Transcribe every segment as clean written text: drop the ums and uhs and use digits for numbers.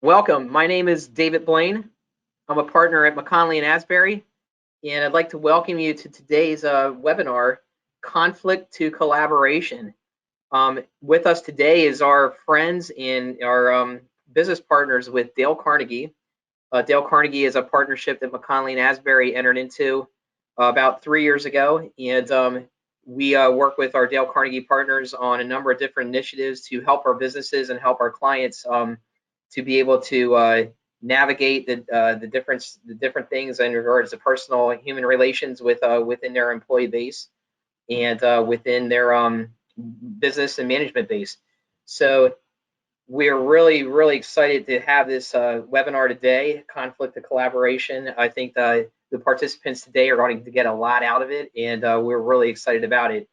Welcome. My name is David Blaine. I'm a partner at McKonly Asbury, and I'd like to welcome you to today's webinar, Conflict to Collaboration. With us today is our friends and our business partners with Dale Carnegie. Dale Carnegie is a partnership that McKonly Asbury entered into about 3 years ago, and we work with our Dale Carnegie partners on a number of different initiatives to help our businesses and help our clients to be able to navigate the different things in regards to personal and human relations within their employee base and within their business and management base. So we're really excited to have this webinar today, Conflict to Collaboration. I think the participants today are going to get a lot out of it, and we're really excited about it.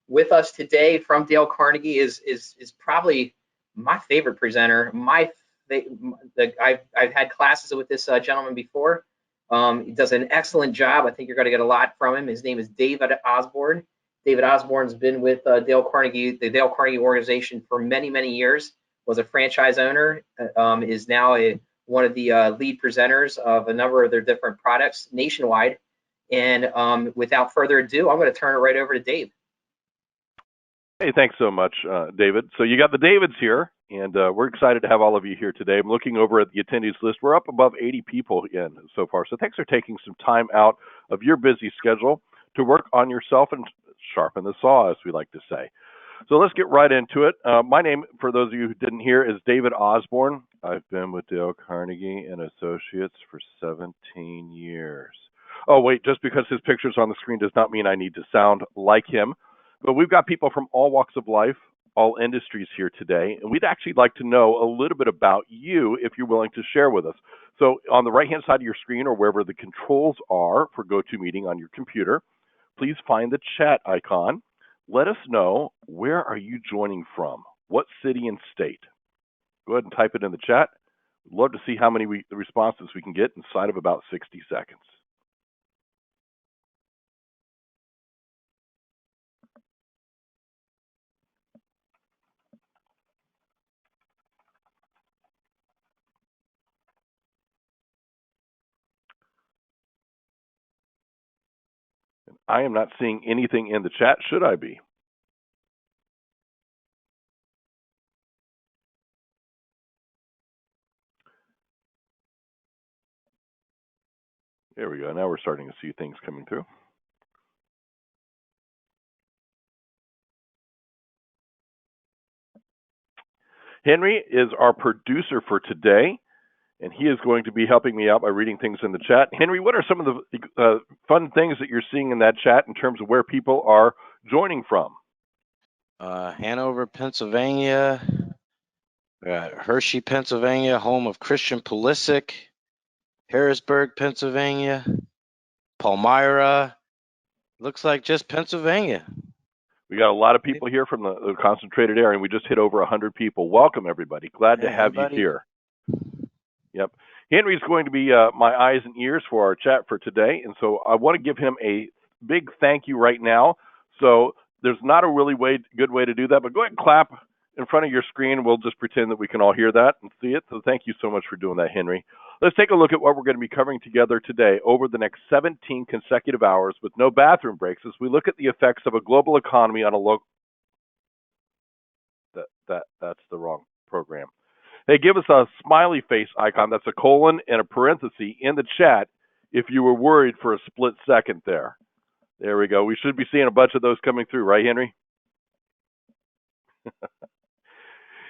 With us today from Dale Carnegie is probably my favorite presenter. I've had classes with this gentleman before. He does an excellent job. I think you're going to get a lot from him. His name is David Osborne. David Osborne's been with Dale Carnegie, the Dale Carnegie organization, for many years. Was a franchise owner. Is now one of the lead presenters of a number of their different products nationwide. And without further ado, I'm going to turn it right over to Dave. Hey, thanks so much, David. So you got the Davids here, and we're excited to have all of you here today. I'm looking over at the attendees list. We're up above 80 people in so far. So thanks for taking some time out of your busy schedule to work on yourself and sharpen the saw, as we like to say. So let's get right into it. My name, for those of you who didn't hear, is David Osborne. I've been with Dale Carnegie and Associates for 17 years. Oh, wait, just because his picture's on the screen does not mean I need to sound like him. But we've got people from all walks of life, all industries here today, and we'd actually like to know a little bit about you if you're willing to share with us. So on the right-hand side of your screen or wherever the controls are for GoToMeeting on your computer, please find the chat icon. Let us know, where are you joining from? What city and state? Go ahead and type it in the chat. We'd love to see how many responses we can get inside of about 60 seconds. I am not seeing anything in the chat. Should I be? There we go. Now we're starting to see things coming through. Henry is our producer for today, and he is going to be helping me out by reading things in the chat. Henry, what are some of the fun things that you're seeing in that chat in terms of where people are joining from? Hanover, Pennsylvania, Hershey, Pennsylvania, home of Christian Pulisic, Harrisburg, Pennsylvania, Palmyra. Looks like just Pennsylvania. We got a lot of people here from the concentrated area, and we just hit over 100 people. Welcome, everybody. Glad to have you here. Yep. Henry's going to be my eyes and ears for our chat for today, and so I want to give him a big thank you right now. So there's not a really good way to do that, but go ahead and clap in front of your screen. We'll just pretend that we can all hear that and see it. So thank you so much for doing that, Henry. Let's take a look at what we're going to be covering together today over the next 17 consecutive hours with no bathroom breaks as we look at the effects of a global economy on a local... That's the wrong program. Hey, give us a smiley face icon. That's a colon and a parenthesis in the chat if you were worried for a split second there. There we go. We should be seeing a bunch of those coming through, right, Henry?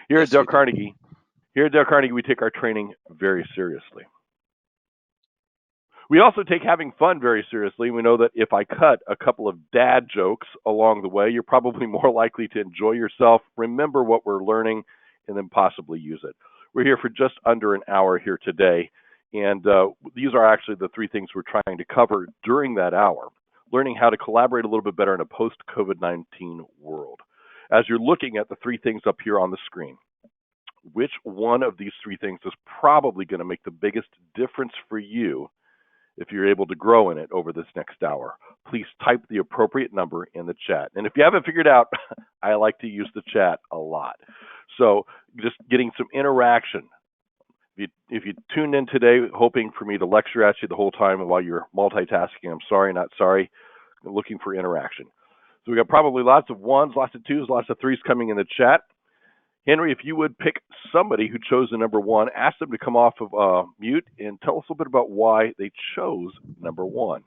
Here at Dale Carnegie, we take our training very seriously. We also take having fun very seriously. We know that if I cut a couple of dad jokes along the way, you're probably more likely to enjoy yourself, remember what we're learning, and then possibly use it. We're here for just under an hour here today, and these are actually the three things we're trying to cover during that hour. Learning how to collaborate a little bit better in a post-COVID-19 world. As you're looking at the three things up here on the screen, which one of these three things is probably going to make the biggest difference for you if you're able to grow in it over this next hour? Please type the appropriate number in the chat. And if you haven't figured out, I like to use the chat a lot. So just getting some interaction. If you tuned in today hoping for me to lecture at you the whole time while you're multitasking, I'm sorry, not sorry. I'm looking for interaction. So we got probably lots of ones, lots of twos, lots of threes coming in the chat. Henry, if you would pick somebody who chose the number one, ask them to come off of mute and tell us a little bit about why they chose number one.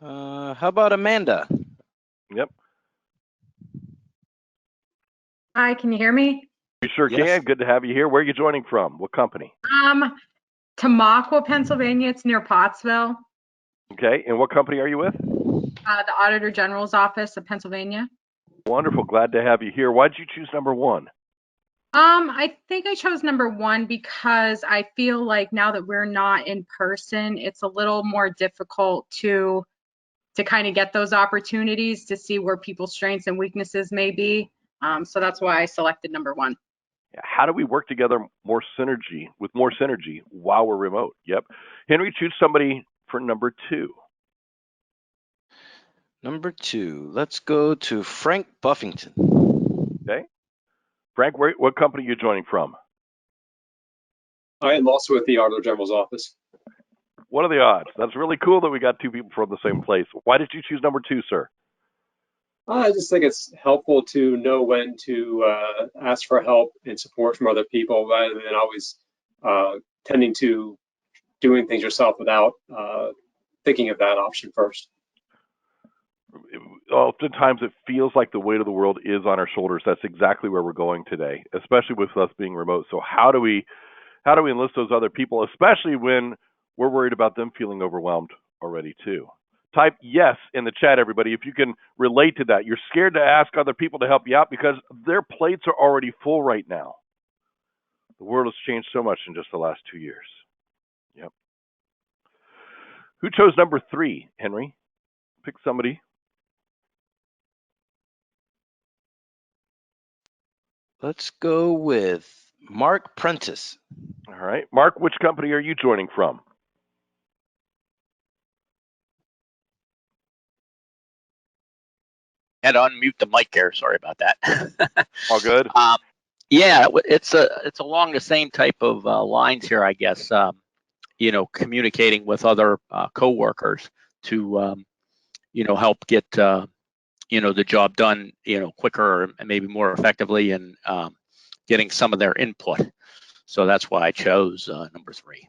How about Amanda? Yep. Hi, can you hear me? We sure Yes. can. Good to have you here. Where are you joining from? What company? Tamaqua, Pennsylvania. It's near Pottsville. Okay. And what company are you with? The Auditor General's Office of Pennsylvania. Wonderful. Glad to have you here. Why did you choose number one? I think I chose number one because I feel like now that we're not in person, it's a little more difficult to kind of get those opportunities to see where people's strengths and weaknesses may be. So that's why I selected number one. How do we work together with more synergy while we're remote? Yep. Henry, choose somebody for number two. Number two, let's go to Frank Buffington. Okay. Frank, what company are you joining from? I am also with the Auditor General's office. What are the odds? That's really cool that we got two people from the same place. Why did you choose number two, sir? I just think it's helpful to know when to ask for help and support from other people rather than always tending to doing things yourself without thinking of that option first. Oftentimes it feels like the weight of the world is on our shoulders. That's exactly where we're going today, especially with us being remote. So how do we enlist those other people, especially when we're worried about them feeling overwhelmed already too? Type yes in the chat, everybody, if you can relate to that. You're scared to ask other people to help you out because their plates are already full right now. The world has changed so much in just the last 2 years. Yep. Who chose number three, Henry? Pick somebody. Let's go with Mark Prentice. All right. Mark, which company are you joining from? Had to unmute the mic there. Sorry about that. All good. Yeah, it's along the same type of lines here, I guess. Communicating with other coworkers to help get the job done quicker and maybe more effectively, and getting some of their input. So that's why I chose number three.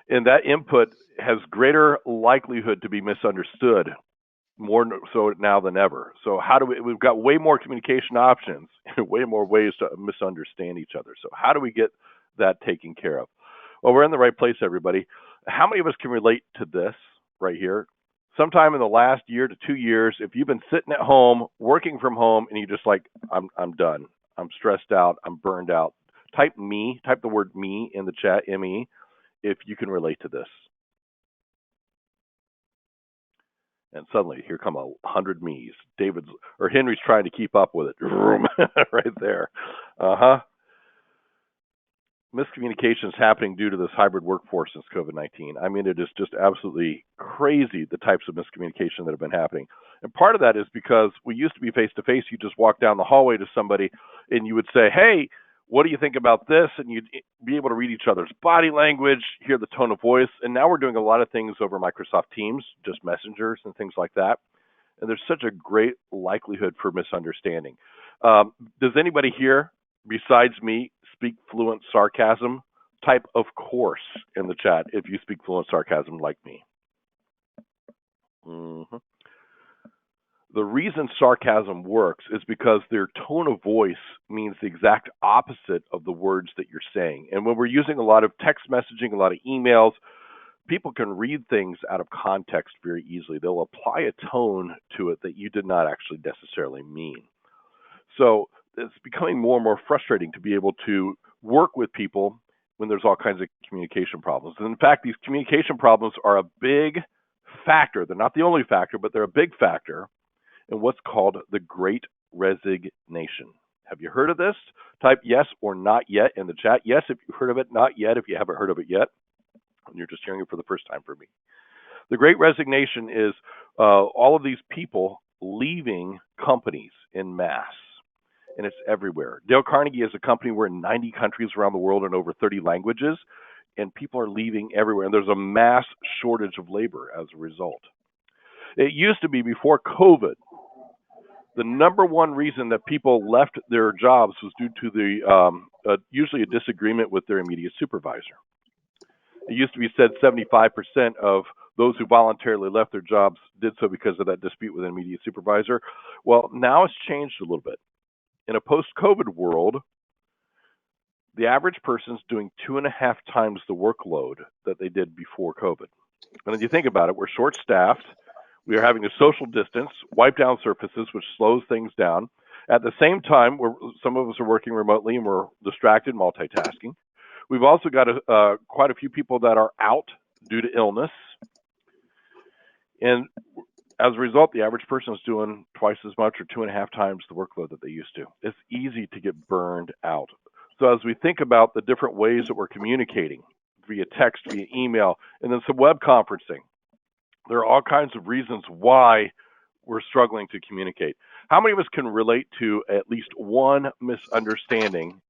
And that input has greater likelihood to be misunderstood, more so now than ever. So we've got way more communication options and way more ways to misunderstand each other. So how do we get that taken care of? Well, we're in the right place, everybody. How many of us can relate to this right here? Sometime in the last year to 2 years, if you've been sitting at home, working from home, and you're just like, I'm done. I'm stressed out. I'm burned out. Type the word me in the chat, M-E, if you can relate to this. And suddenly, here come 100 me's. Henry's trying to keep up with it. Right there. Miscommunication is happening due to this hybrid workforce since COVID-19. I mean, it is just absolutely crazy, the types of miscommunication that have been happening. And part of that is because we used to be face-to-face. You just walk down the hallway to somebody and you would say, hey, what do you think about this? And you'd be able to read each other's body language, hear the tone of voice. And now we're doing a lot of things over Microsoft Teams, just messengers and things like that. And there's such a great likelihood for misunderstanding. Does anybody here, besides me, speak fluent sarcasm? Type of course in the chat if you speak fluent sarcasm like me. The reason sarcasm works is because their tone of voice means the exact opposite of the words that you're saying. And when we're using a lot of text messaging, a lot of emails, people can read things out of context very easily. They'll apply a tone to it that you did not actually necessarily mean. So it's becoming more and more frustrating to be able to work with people when there's all kinds of communication problems. And in fact, these communication problems are a big factor. They're not the only factor, but they're a big factor in what's called the Great Resignation. Have you heard of this? Type yes or not yet in the chat. Yes if you've heard of it, not yet if you haven't heard of it yet. And you're just hearing it for the first time for me. The Great Resignation is all of these people leaving companies en masse. and it's everywhere. Dale Carnegie is a company. We're in 90 countries around the world in over 30 languages, and people are leaving everywhere. And there's a mass shortage of labor as a result. It used to be before COVID, the number one reason that people left their jobs was due to the usually a disagreement with their immediate supervisor. It used to be said 75% of those who voluntarily left their jobs did so because of that dispute with an immediate supervisor. Well, now it's changed a little bit. In a post-COVID world, the average person's doing 2.5 times the workload that they did before COVID. And if you think about it, we're short-staffed. We are having to social distance, wipe down surfaces, which slows things down. At the same time, some of us are working remotely and we're distracted, multitasking. We've also got quite a few people that are out due to illness. And as a result, the average person is doing twice as much or 2.5 times the workload that they used to. It's easy to get burned out. So as we think about the different ways that we're communicating, via text, via email, and then some web conferencing, there are all kinds of reasons why we're struggling to communicate. How many of us can relate to at least one misunderstanding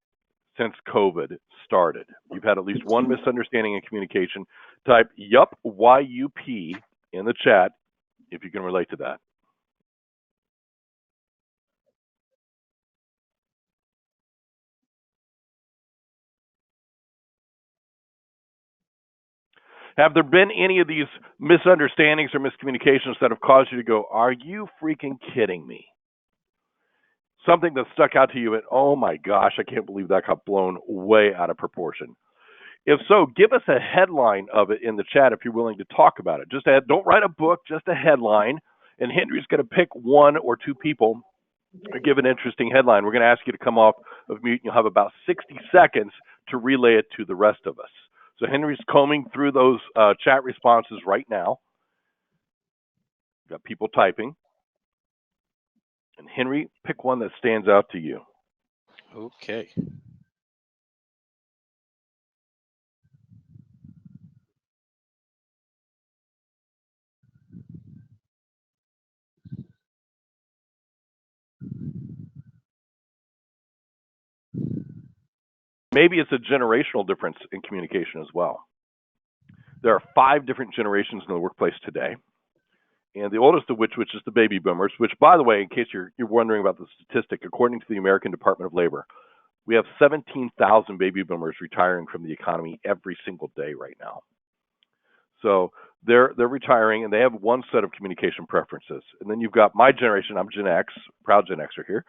since COVID started? You've had at least one misunderstanding in communication. Type YUP, Y-U-P, in the chat if you can relate to that. Have there been any of these misunderstandings or miscommunications that have caused you to go, are you freaking kidding me? Something that stuck out to you and, oh my gosh, I can't believe that got blown way out of proportion. If so, give us a headline of it in the chat if you're willing to talk about it. Don't write a book, just a headline. And Henry's going to pick one or two people to give an interesting headline. We're going to ask you to come off of mute, and you'll have about 60 seconds to relay it to the rest of us. So Henry's combing through those chat responses right now. We've got people typing. And Henry, pick one that stands out to you. Okay. Maybe it's a generational difference in communication as well. There are 5 different generations in the workplace today. And the oldest of which is the baby boomers, which, by the way, in case you're wondering about the statistic, according to the American Department of Labor, we have 17,000 baby boomers retiring from the economy every single day right now. So they're retiring, and they have one set of communication preferences. And then you've got my generation. I'm Gen X, proud Gen Xer here.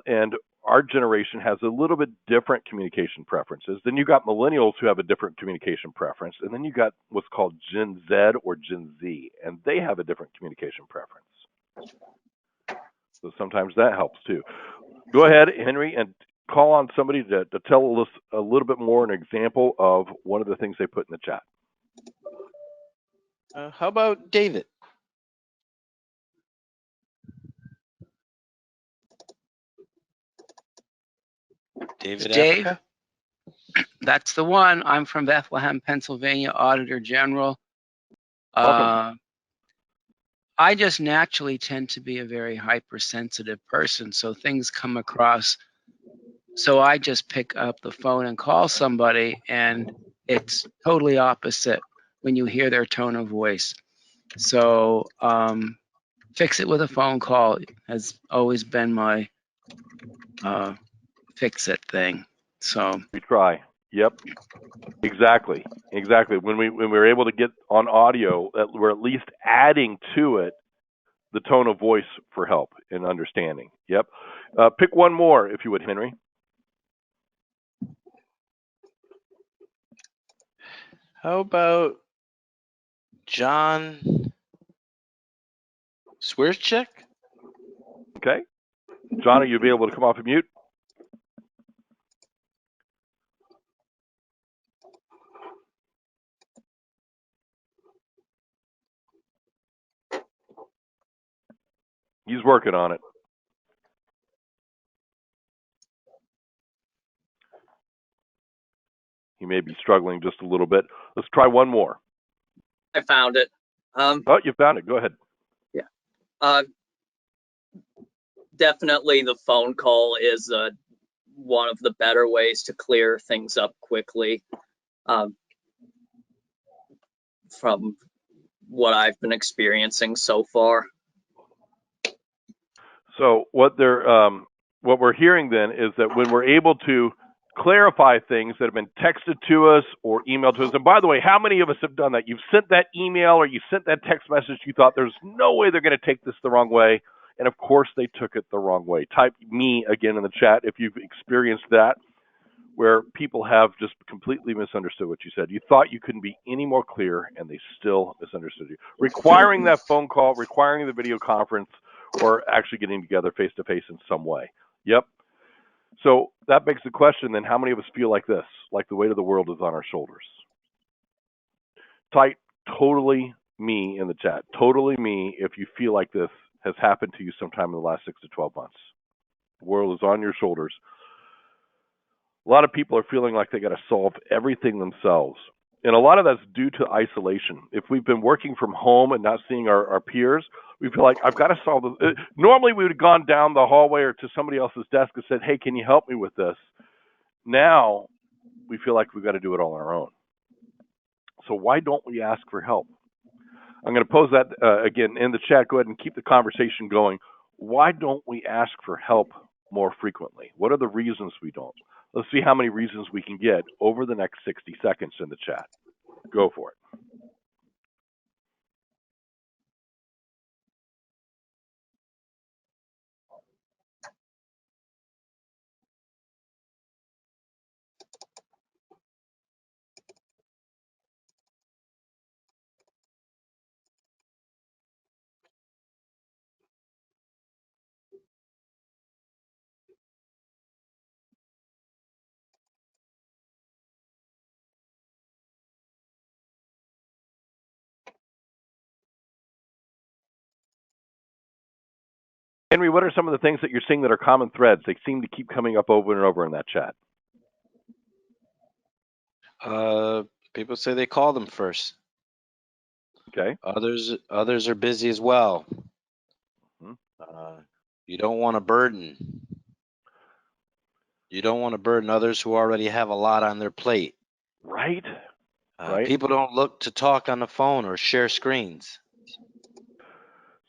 And our generation has a little bit different communication preferences. Then you've got millennials who have a different communication preference. And then you've got what's called Gen Z or Gen Z, and they have a different communication preference. So sometimes that helps too. Go ahead, Henry, and call on somebody to tell us a little bit more, an example of one of the things they put in the chat. How about David? David Dave, Africa? that's the one. I'm from Bethlehem, Pennsylvania, Auditor General. Welcome. I just naturally tend to be a very hypersensitive person, so things come across. So I just pick up the phone and call somebody, and it's totally opposite when you hear their tone of voice. So fix it with a phone call has always been my fix it thing. So We try. Yep. Exactly. When we're able to get on audio, we're at least adding to it the tone of voice for help and understanding. Yep. Pick one more, if you would, Henry. How about John Swierczek? Okay. John, are you be able to come off of mute? He's working on it. He may be struggling just a little bit. Let's try one more. I found it. Oh, you found it. Go ahead. Yeah. definitely the phone call is one of the better ways to clear things up quickly, from what I've been experiencing so far. So what we're hearing then is that when we're able to clarify things that have been texted to us or emailed to us, and by the way, how many of us have done that? You've sent that email or you sent that text message, you thought there's no way they're going to take this the wrong way, and of course they took it the wrong way. Type me again in the chat if you've experienced that, where people have just completely misunderstood what you said. You thought you couldn't be any more clear, and they still misunderstood you. Requiring that phone call, requiring the video conference, or actually getting together face-to-face in some way. Yep. So that begs the question, then, how many of us feel like this, like the weight of the world is on our shoulders? Type totally me in the chat. Totally me if you feel like this has happened to you sometime in the last 6 to 12 months. The world is on your shoulders. A lot of people are feeling like they got to solve everything themselves. And a lot of that's due to isolation. If we've been working from home and not seeing our peers, we feel like I've got to solve this. Normally we would have gone down the hallway or to somebody else's desk and said, hey, can you help me with this? Now we feel like we've got to do it all on our own. So why don't we ask for help? I'm going to pose that again in the chat. Go ahead and keep the conversation going. Why don't we ask for help more frequently? What are the reasons we don't? Let's see how many reasons we can get over the next 60 seconds in the chat. Go for it. Henry, what are some of the things that you're seeing that are common threads? They seem to keep coming up over and over in that chat. People say they call them first. Okay. Others are busy as well. You don't want to burden. You don't want to burden others who already have a lot on their plate. Right. Right. People don't look to talk on the phone or share screens.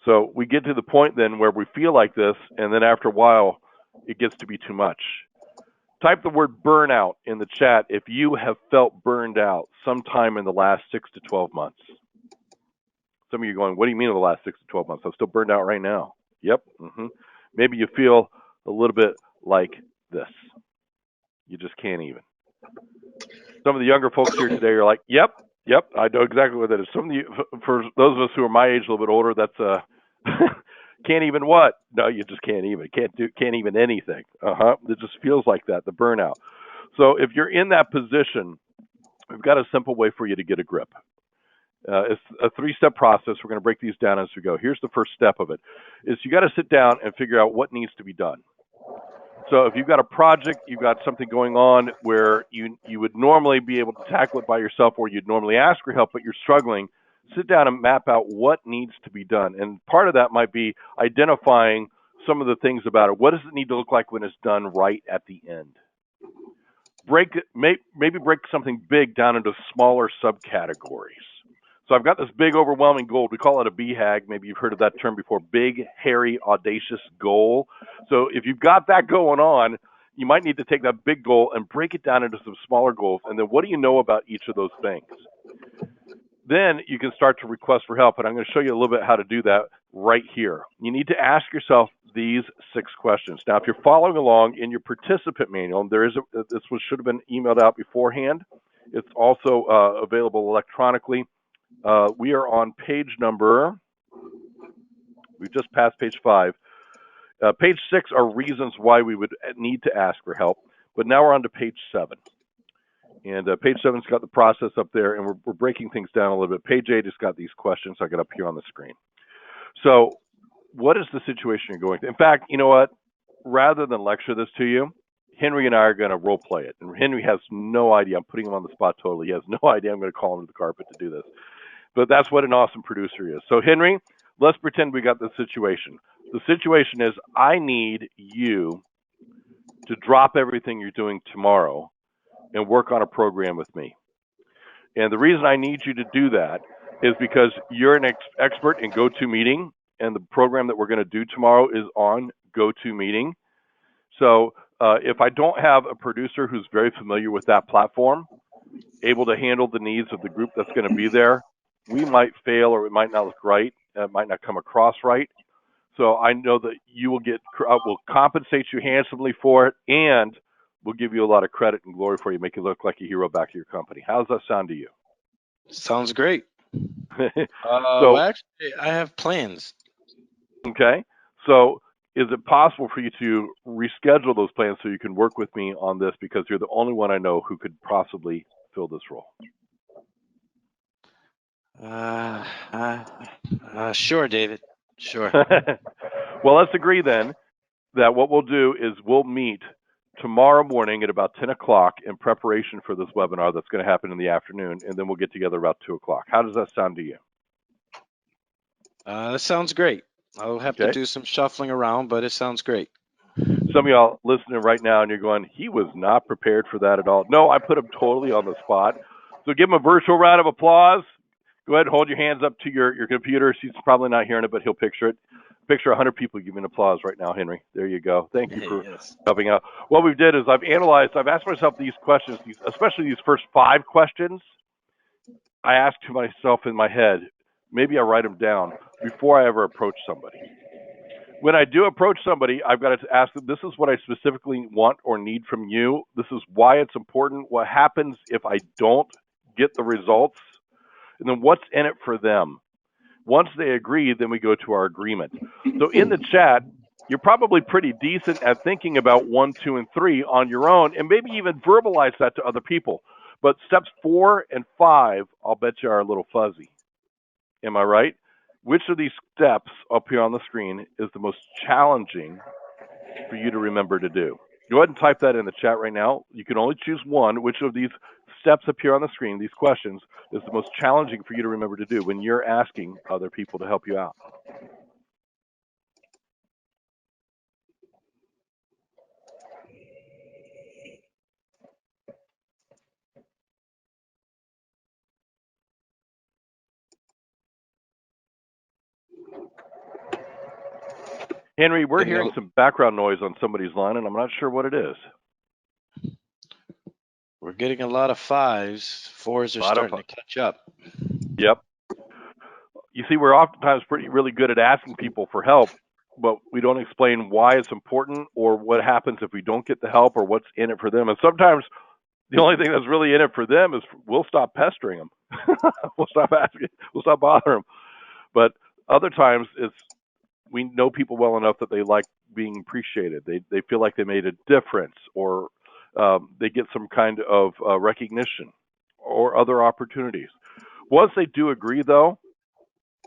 So we get to the point then where we feel like this, and then after a while, it gets to be too much. Type the word burnout in the chat if you have felt burned out sometime in the last 6 to 12 months. Some of you are going, what do you mean in the last 6 to 12 months? I'm still burned out right now. Yep. Maybe you feel a little bit like this. You just can't even. Some of the younger folks here today are like, yep, I know exactly what that is. Some of you, for those of us who are my age, a little bit older, that's can't even what? No, you just can't even. Can't even anything. It just feels like that, the burnout. So if you're in that position, we've got a simple way for you to get a grip. It's a 3-step process. We're going to break these down as we go. Here's the first step of it: is you got to sit down and figure out what needs to be done. So if you've got a project, you've got something going on where you would normally be able to tackle it by yourself, or you'd normally ask for help, but you're struggling, sit down and map out what needs to be done. And part of that might be identifying some of the things about it. What does it need to look like when it's done right at the end? Maybe break something big down into smaller subcategories. So I've got this big, overwhelming goal. We call it a BHAG. Maybe you've heard of that term before, big, hairy, audacious goal. So if you've got that going on, you might need to take that big goal and break it down into some smaller goals. And then what do you know about each of those things? Then you can start to request for help. And I'm going to show you a little bit how to do that right here. You need to ask yourself these 6 questions. Now, if you're following along in your participant manual, this should have been emailed out beforehand. It's also available electronically. We are on page number, we've just passed page 5. Page 6 are reasons why we would need to ask for help, but now we're on to page 7. And page 7's got the process up there, and we're breaking things down a little bit. Page 8 has got these questions I got up here on the screen. So what is the situation you're going through? In fact, you know what? Rather than lecture this to you, Henry and I are going to role play it. And Henry has no idea. I'm putting him on the spot totally. He has no idea I'm going to call him to the carpet to do this. But that's what an awesome producer is. So Henry, let's pretend we got the situation. The situation is I need you to drop everything you're doing tomorrow and work on a program with me. And the reason I need you to do that is because you're an expert in GoToMeeting, and the program that we're going to do tomorrow is on GoToMeeting. So if I don't have a producer who's very familiar with that platform, able to handle the needs of the group that's going to be there, we might fail, or it might not look right. It might not come across right. So I know that you will will compensate you handsomely for it, and we'll give you a lot of credit and glory for you, make you look like a hero back to your company. How does that sound to you? Sounds great. So actually, I have plans. Okay. So is it possible for you to reschedule those plans so you can work with me on this, because you're the only one I know who could possibly fill this role? Sure, David. Sure. Well, let's agree then that what we'll do is we'll meet tomorrow morning at about 10 o'clock in preparation for this webinar that's going to happen in the afternoon, and then we'll get together about 2 o'clock. How does that sound to you? That sounds great. I'll have to do some shuffling around, but it sounds great. Some of y'all listening right now, and you're going, he was not prepared for that at all. No, I put him totally on the spot. So give him a virtual round of applause. Go ahead and hold your hands up to your computer. He's probably not hearing it, but he'll picture it. Picture 100 people giving applause right now, Henry. There you go. Thank you for helping out. What we've did is I've asked myself these questions, especially these first 5 questions. I asked to myself in my head, maybe I write them down before I ever approach somebody. When I do approach somebody, I've got to ask them, this is what I specifically want or need from you. This is why it's important. What happens if I don't get the results? And then what's in it for them? Once they agree, then we go to our agreement. So in the chat, you're probably pretty decent at thinking about 1, 2, and 3 on your own, and maybe even verbalize that to other people. But steps 4 and 5, I'll bet you are a little fuzzy. Am I right? Which of these steps up here on the screen is the most challenging for you to remember to do? Go ahead and type that in the chat right now. You can only choose one. Which of these steps up here on the screen, these questions, is the most challenging for you to remember to do when you're asking other people to help you out? Henry, we're hearing some background noise on somebody's line, and I'm not sure what it is. We're getting a lot of 5s. 4s are starting to catch up. Yep. You see, we're oftentimes really good at asking people for help, but we don't explain why it's important or what happens if we don't get the help or what's in it for them. And sometimes the only thing that's really in it for them is we'll stop pestering them. We'll stop asking. We'll stop bothering them. But other times we know people well enough that they like being appreciated. They feel like they made a difference, or they get some kind of recognition or other opportunities. Once they do agree, though,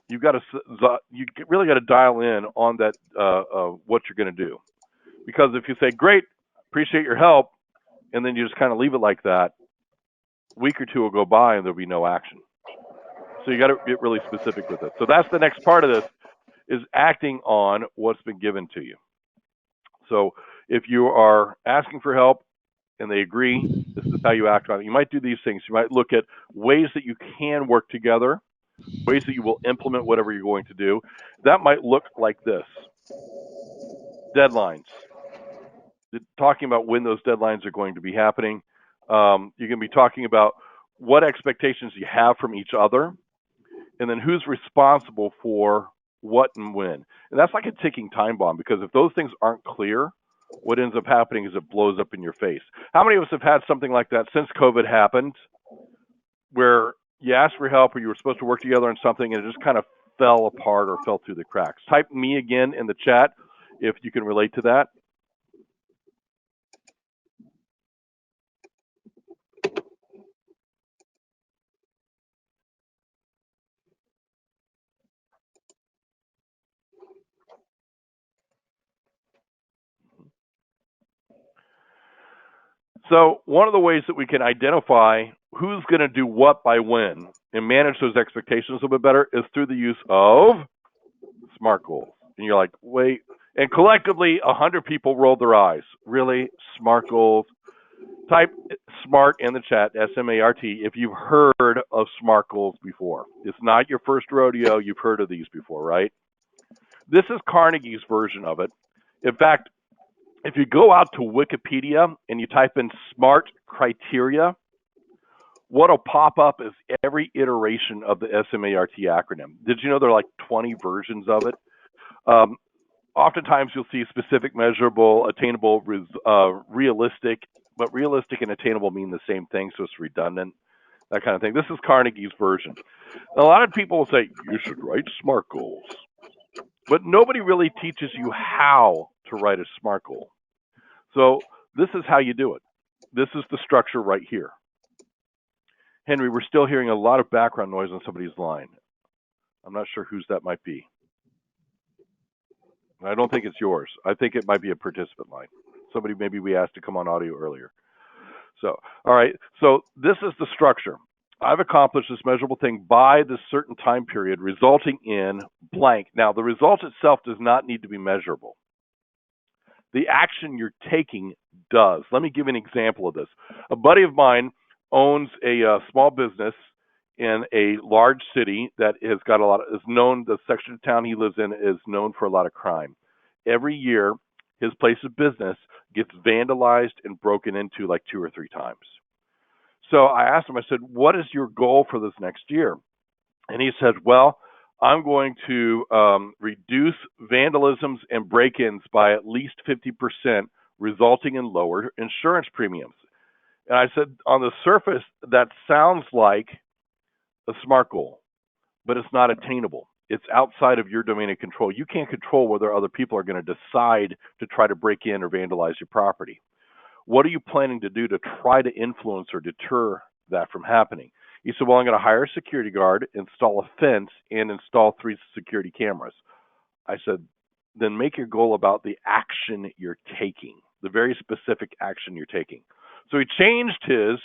you really got to dial in on that what you're going to do. Because if you say, "Great, appreciate your help," and then you just kind of leave it like that, a week or two will go by and there'll be no action. So you got to get really specific with it. So that's the next part of this, is acting on what's been given to you. So if you are asking for help and they agree, this is how you act on it. You might do these things. You might look at ways that you can work together, ways that you will implement whatever you're going to do. That might look like this. Deadlines. Talking about when those deadlines are going to be happening. You're going to be talking about what expectations you have from each other, and then who's responsible for what and when. And that's like a ticking time bomb, because if those things aren't clear, what ends up happening is it blows up in your face. How many of us have had something like that since COVID happened, where you asked for help or you were supposed to work together on something and it just kind of fell apart or fell through the cracks? Type me again in the chat if you can relate to that. So one of the ways that we can identify who's going to do what by when and manage those expectations a little bit better is through the use of SMART goals. And you're like, wait. And collectively, 100 people rolled their eyes. Really? SMART goals? Type SMART in the chat, S-M-A-R-T, if you've heard of SMART goals before. It's not your first rodeo. You've heard of these before, right? This is Carnegie's version of it. In fact, if you go out to Wikipedia and you type in SMART criteria, what'll pop up is every iteration of the SMART acronym. Did you know there are like 20 versions of it? Oftentimes you'll see specific, measurable, attainable, realistic, but realistic and attainable mean the same thing, so it's redundant, that kind of thing. This is Carnegie's version. A lot of people will say, you should write SMART goals. But nobody really teaches you how to write a SMART goal. So this is how you do it. This is the structure right here. Henry, we're still hearing a lot of background noise on somebody's line. I'm not sure whose that might be. I don't think it's yours. I think it might be a participant line. Somebody maybe we asked to come on audio earlier. So, all right. So this is the structure. I've accomplished this measurable thing by this certain time period, resulting in blank. Now, the result itself does not need to be measurable. The action you're taking does. Let me give you an example of this. A buddy of mine owns a small business in a large city that has got a lot of, is known, the section of town he lives in is known for a lot of crime. Every year, his place of business gets vandalized and broken into like 2 or 3 times. So I asked him, I said, what is your goal for this next year? And he said, well, I'm going to reduce vandalisms and break-ins by at least 50%, resulting in lower insurance premiums. And I said, on the surface, that sounds like a SMART goal, but it's not attainable. It's outside of your domain of control. You can't control whether other people are going to decide to try to break in or vandalize your property. What are you planning to do to try to influence or deter that from happening? He said, well, I'm going to hire a security guard, install a fence, and install 3 security cameras. I said, then make your goal about the action you're taking, the very specific action you're taking. So he changed his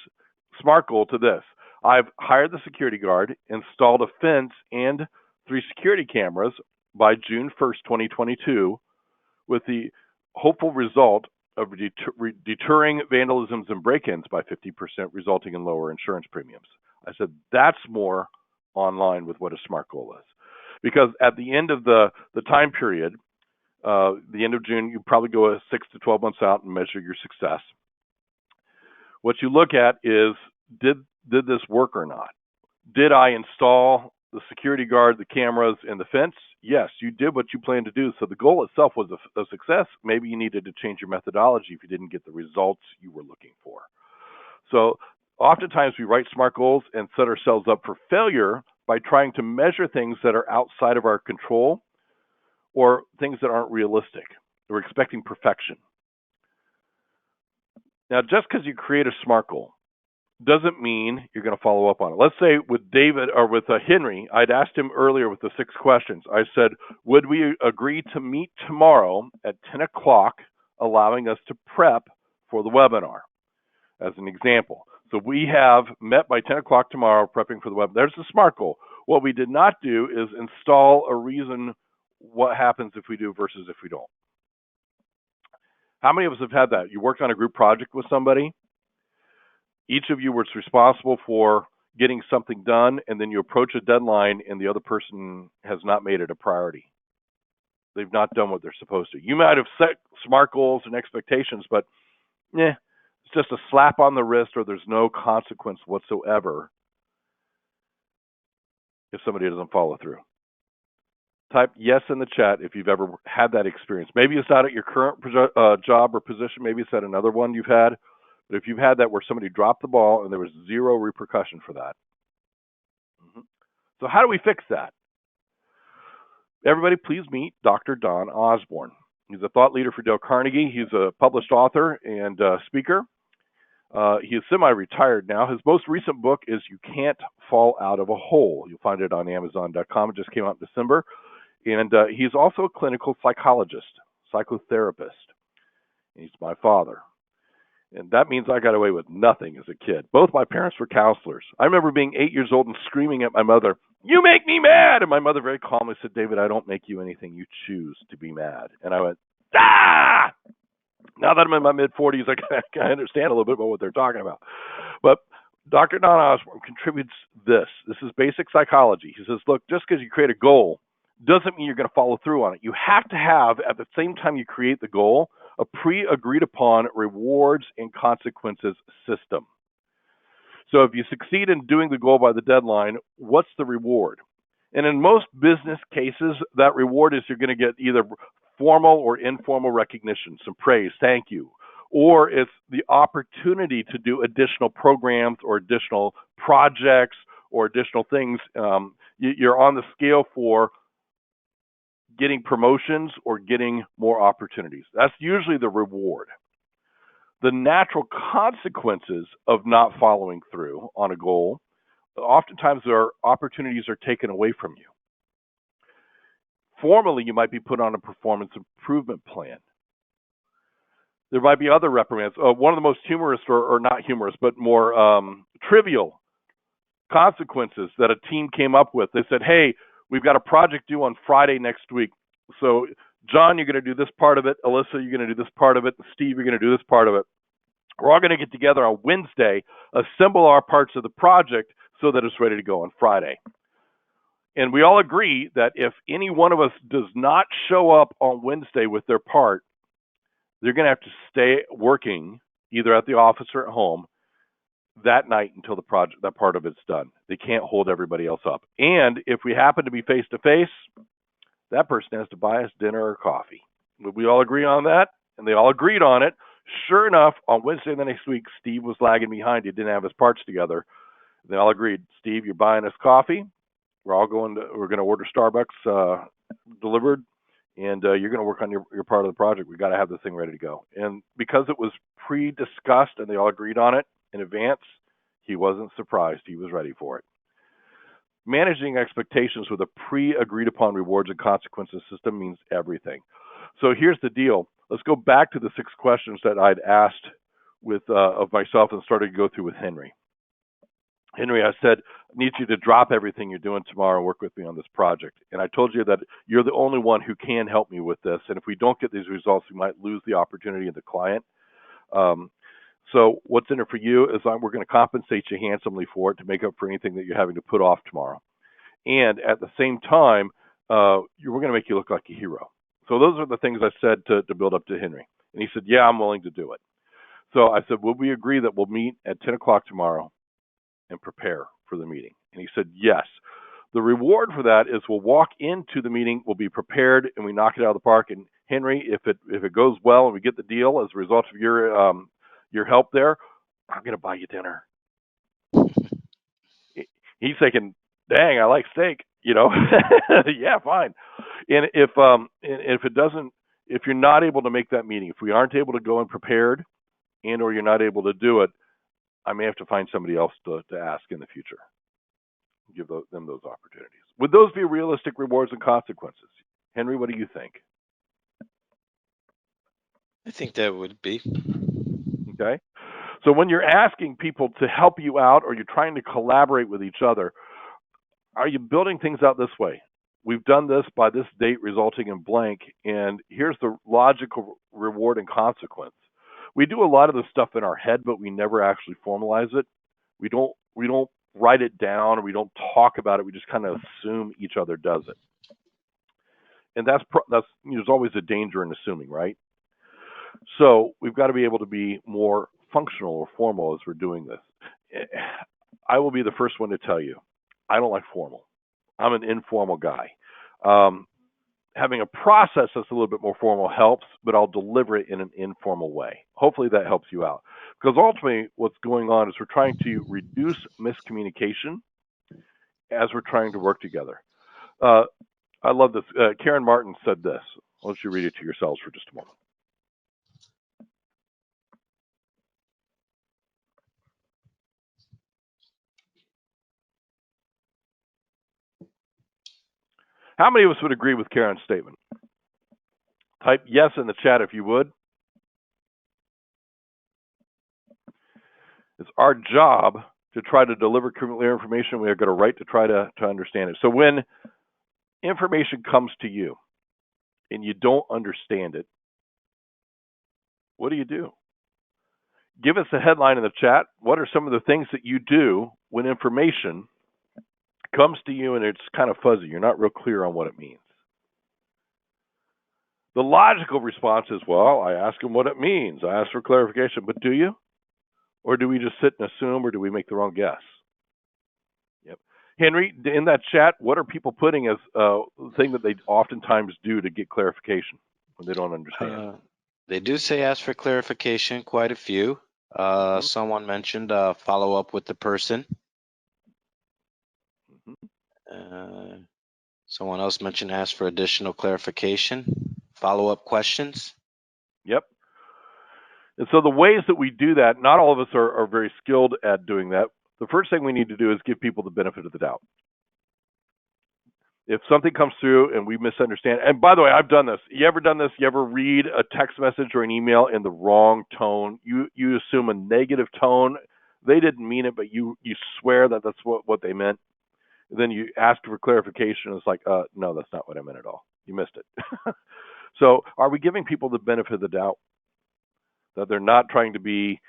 SMART goal to this. I've hired the security guard, installed a fence and 3 security cameras by June 1st, 2022, with the hopeful result of deterring vandalisms and break-ins by 50%, resulting in lower insurance premiums. I said, that's more online with what a SMART goal is. Because at the end of the time period, the end of June, you probably go 6 to 12 months out and measure your success. What you look at is, did this work or not? Did I install the security guard, the cameras, and the fence? Yes, you did what you planned to do. So the goal itself was a success. Maybe you needed to change your methodology if you didn't get the results you were looking for. So oftentimes we write SMART goals and set ourselves up for failure by trying to measure things that are outside of our control or things that aren't realistic. We're expecting perfection. Now, just because you create a SMART goal doesn't mean you're going to follow up on it. Let's say with David or with Henry, I'd asked him earlier with the 6 questions. I said, would we agree to meet tomorrow at 10 o'clock, allowing us to prep for the webinar, as an example. So we have met by 10 o'clock tomorrow, prepping for the webinar. There's the SMART goal. What we did not do is install a reason what happens if we do versus if we don't. How many of us have had that? You worked on a group project with somebody. Each of you was responsible for getting something done, and then you approach a deadline and the other person has not made it a priority. They've not done what they're supposed to. You might have set SMART goals and expectations, but it's just a slap on the wrist, or there's no consequence whatsoever if somebody doesn't follow through. Type yes in the chat if you've ever had that experience. Maybe it's not at your current job or position. Maybe it's at another one you've had. But if you've had that where somebody dropped the ball and there was 0 repercussion for that. So how do we fix that? Everybody, please meet Dr. Don Osborne. He's a thought leader for Dale Carnegie. He's a published author and speaker. He is semi-retired now. His most recent book is You Can't Fall Out of a Hole. You'll find it on Amazon.com. It just came out in December. And he's also a clinical psychologist, psychotherapist. He's my father. And that means I got away with nothing as a kid. Both my parents were counselors. I remember being 8 years old and screaming at my mother, "You make me mad!" And my mother very calmly said, "David, I don't make you anything. You choose to be mad." And I went, "Ah!" Now that I'm in my mid-40s, I understand a little bit about what they're talking about. But Dr. Don Osborne contributes this. This is basic psychology. He says, look, just because you create a goal doesn't mean you're going to follow through on it. You have to have, at the same time you create the goal, a pre-agreed upon rewards and consequences system. So if you succeed in doing the goal by the deadline, what's the reward? And in most business cases, that reward is you're going to get either formal or informal recognition, some praise, thank you, or it's the opportunity to do additional programs or additional projects or additional things. You're on the scale for getting promotions or getting more opportunities. That's usually the reward. The natural consequences of not following through on a goal, oftentimes there are opportunities are taken away from you. Formally, you might be put on a performance improvement plan. There might be other reprimands. One of the most humorous, or not humorous, but more trivial consequences that a team came up with. They said, hey, we've got a project due on Friday next week. So, John, you're going to do this part of it. Alyssa, you're going to do this part of it. Steve, you're going to do this part of it. We're all going to get together on Wednesday, assemble our parts of the project so that it's ready to go on Friday. And we all agree that if any one of us does not show up on Wednesday with their part, they're going to have to stay working either at the office or at home that night until the project, that part of it's done. They can't hold everybody else up. And if we happen to be face to face, that person has to buy us dinner or coffee. Would we all agree on that? And they all agreed on it. Sure enough, on Wednesday the next week, Steve was lagging behind. He didn't have his parts together. They all agreed, Steve, you're buying us coffee. We're going to order Starbucks delivered, and you're going to work on your part of the project. We got to have this thing ready to go. And because it was pre-discussed and they all agreed on it in advance, he wasn't surprised. He was ready for it. Managing expectations with a pre-agreed upon rewards and consequences system means everything. So here's the deal. Let's go back to the 6 questions that I'd asked of myself and started to go through with Henry. Henry, I said, I need you to drop everything you're doing tomorrow and work with me on this project. And I told you that you're the only one who can help me with this. And if we don't get these results, we might lose the opportunity of the client. So what's in it for you is we're going to compensate you handsomely for it to make up for anything that you're having to put off tomorrow. And at the same time, we're going to make you look like a hero. So those are the things I said to build up to Henry. And he said, yeah, I'm willing to do it. So I said, will we agree that we'll meet at 10 o'clock tomorrow and prepare for the meeting? And he said, yes. The reward for that is we'll walk into the meeting, we'll be prepared, and we knock it out of the park. And Henry, if it goes well and we get the deal as a result of your help there, I'm going to buy you dinner. He's thinking, dang, I like steak, yeah, fine. And if you're not able to make that meeting, if we aren't able to go in prepared and or you're not able to do it, I may have to find somebody else to ask in the future. Give them those opportunities. Would those be realistic rewards and consequences? Henry, what do you think? I think that would be. Okay. So when you're asking people to help you out or you're trying to collaborate with each other, are you building things out this way? We've done this by this date resulting in blank, and here's the logical reward and consequence. We do a lot of this stuff in our head, but we never actually formalize it. We don't write it down, or we don't talk about it. We just kind of assume each other does it. And that's there's always a danger in assuming, right? So we've got to be able to be more functional or formal as we're doing this. I will be the first one to tell you, I don't like formal. I'm an informal guy. Having a process that's a little bit more formal helps, but I'll deliver it in an informal way. Hopefully that helps you out. Because ultimately what's going on is we're trying to reduce miscommunication as we're trying to work together. I love this. Karen Martin said this. Why don't you read it to yourselves for just a moment. How many of us would agree with Karen's statement? Type yes in the chat if you would. It's our job to try to deliver clear information. We have got a right to try to understand it. So when information comes to you and you don't understand it, what do? Give us a headline in the chat. What are some of the things that you do when information comes to you and it's kind of fuzzy? You're not real clear on what it means. The logical response is, well, I ask them what it means. I ask for clarification. But do you? Or do we just sit and assume, or do we make the wrong guess? Yep. Henry, in that chat, what are people putting as the thing that they oftentimes do to get clarification when they don't understand? They do say ask for clarification, quite a few. Someone mentioned follow up with the person. Someone else mentioned ask for additional clarification, follow up questions. Yep. And so the ways that we do that, not all of us are very skilled at doing that. The first thing we need to do is give people the benefit of the doubt. If something comes through and we misunderstand, and by the way, I've done this. You ever done this? You ever read a text message or an email in the wrong tone? You assume a negative tone. They didn't mean it, but you swear that that's what they meant. And then you ask for clarification. It's like, no, that's not what I meant at all. You missed it. So are we giving people the benefit of the doubt? That they're not trying to be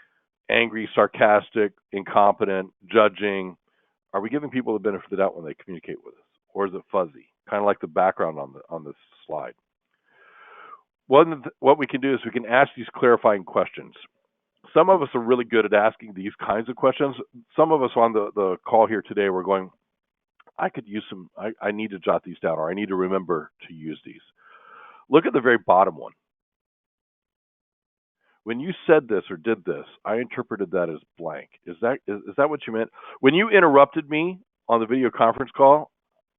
angry, sarcastic, incompetent, judging. Are we giving people the benefit of the doubt when they communicate with us? Or is it fuzzy? Kind of like the background on this slide. What we can do is we can ask these clarifying questions. Some of us are really good at asking these kinds of questions. Some of us on the call here today, we're going, I could use some, I need to jot these down, or I need to remember to use these. Look at the very bottom one. When you said this or did this, I interpreted that as blank. Is that what you meant? When you interrupted me on the video conference call,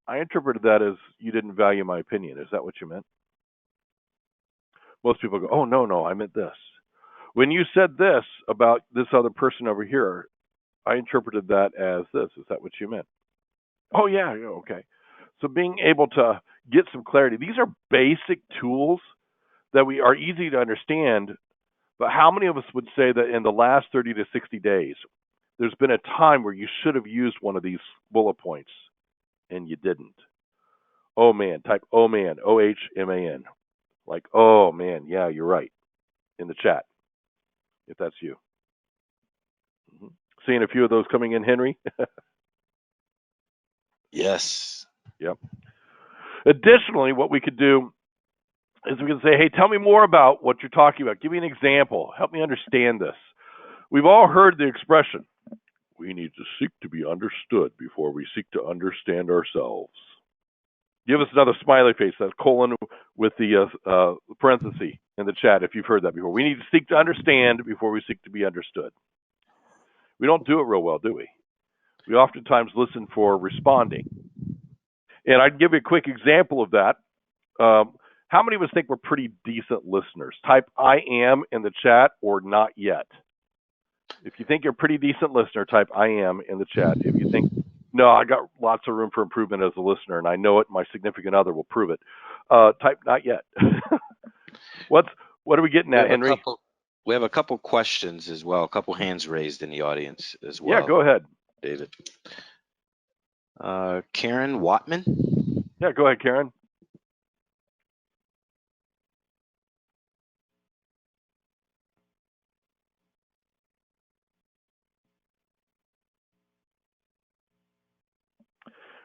I interpreted that as you didn't value my opinion. Is that what you meant? Most people go, oh, no, I meant this. When you said this about this other person over here, I interpreted that as this. Is that what you meant? Oh, yeah, okay. So being able to get some clarity. These are basic tools that we are easy to understand. But how many of us would say that in the last 30 to 60 days, there's been a time where you should have used one of these bullet points and you didn't? Oh man, type oh man, O-H-M-A-N. Like, oh man, yeah, you're right, in the chat, if that's you. Seeing a few of those coming in, Henry? Yes. Yep. Additionally, what we could do is we can say, hey, tell me more about what you're talking about. Give me an example. Help me understand this. We've all heard the expression, we need to seek to be understood before we seek to understand ourselves. Give us another smiley face, that colon with the parenthesis in the chat if you've heard that before. We need to seek to understand before we seek to be understood. We don't do it real well, do we? We oftentimes listen for responding. And I'd give you a quick example of that. How many of us think we're pretty decent listeners? Type I am in the chat or not yet. If you think you're a pretty decent listener, type I am in the chat. If you think, no, I got lots of room for improvement as a listener, and I know it, my significant other will prove it, type not yet. What are we getting at, Henry? We have a couple questions as well, a couple hands raised in the audience as well. Yeah, go ahead, David. Karen Watman? Yeah, go ahead, Karen.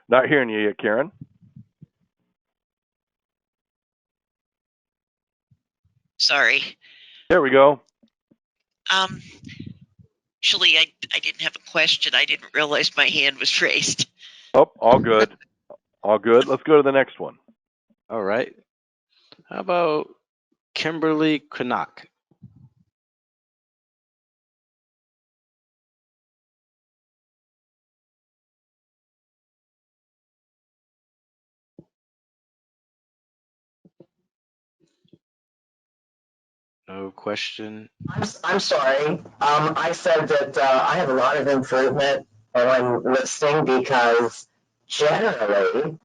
Not hearing you yet, Karen. Sorry. There we go. Actually, I didn't have a question. I didn't realize my hand was raised. Oh, all good. All good. Let's go to the next one. All right. How about Kimberly Knack? No question. I'm sorry. I said that I have a lot of improvement on listening because generally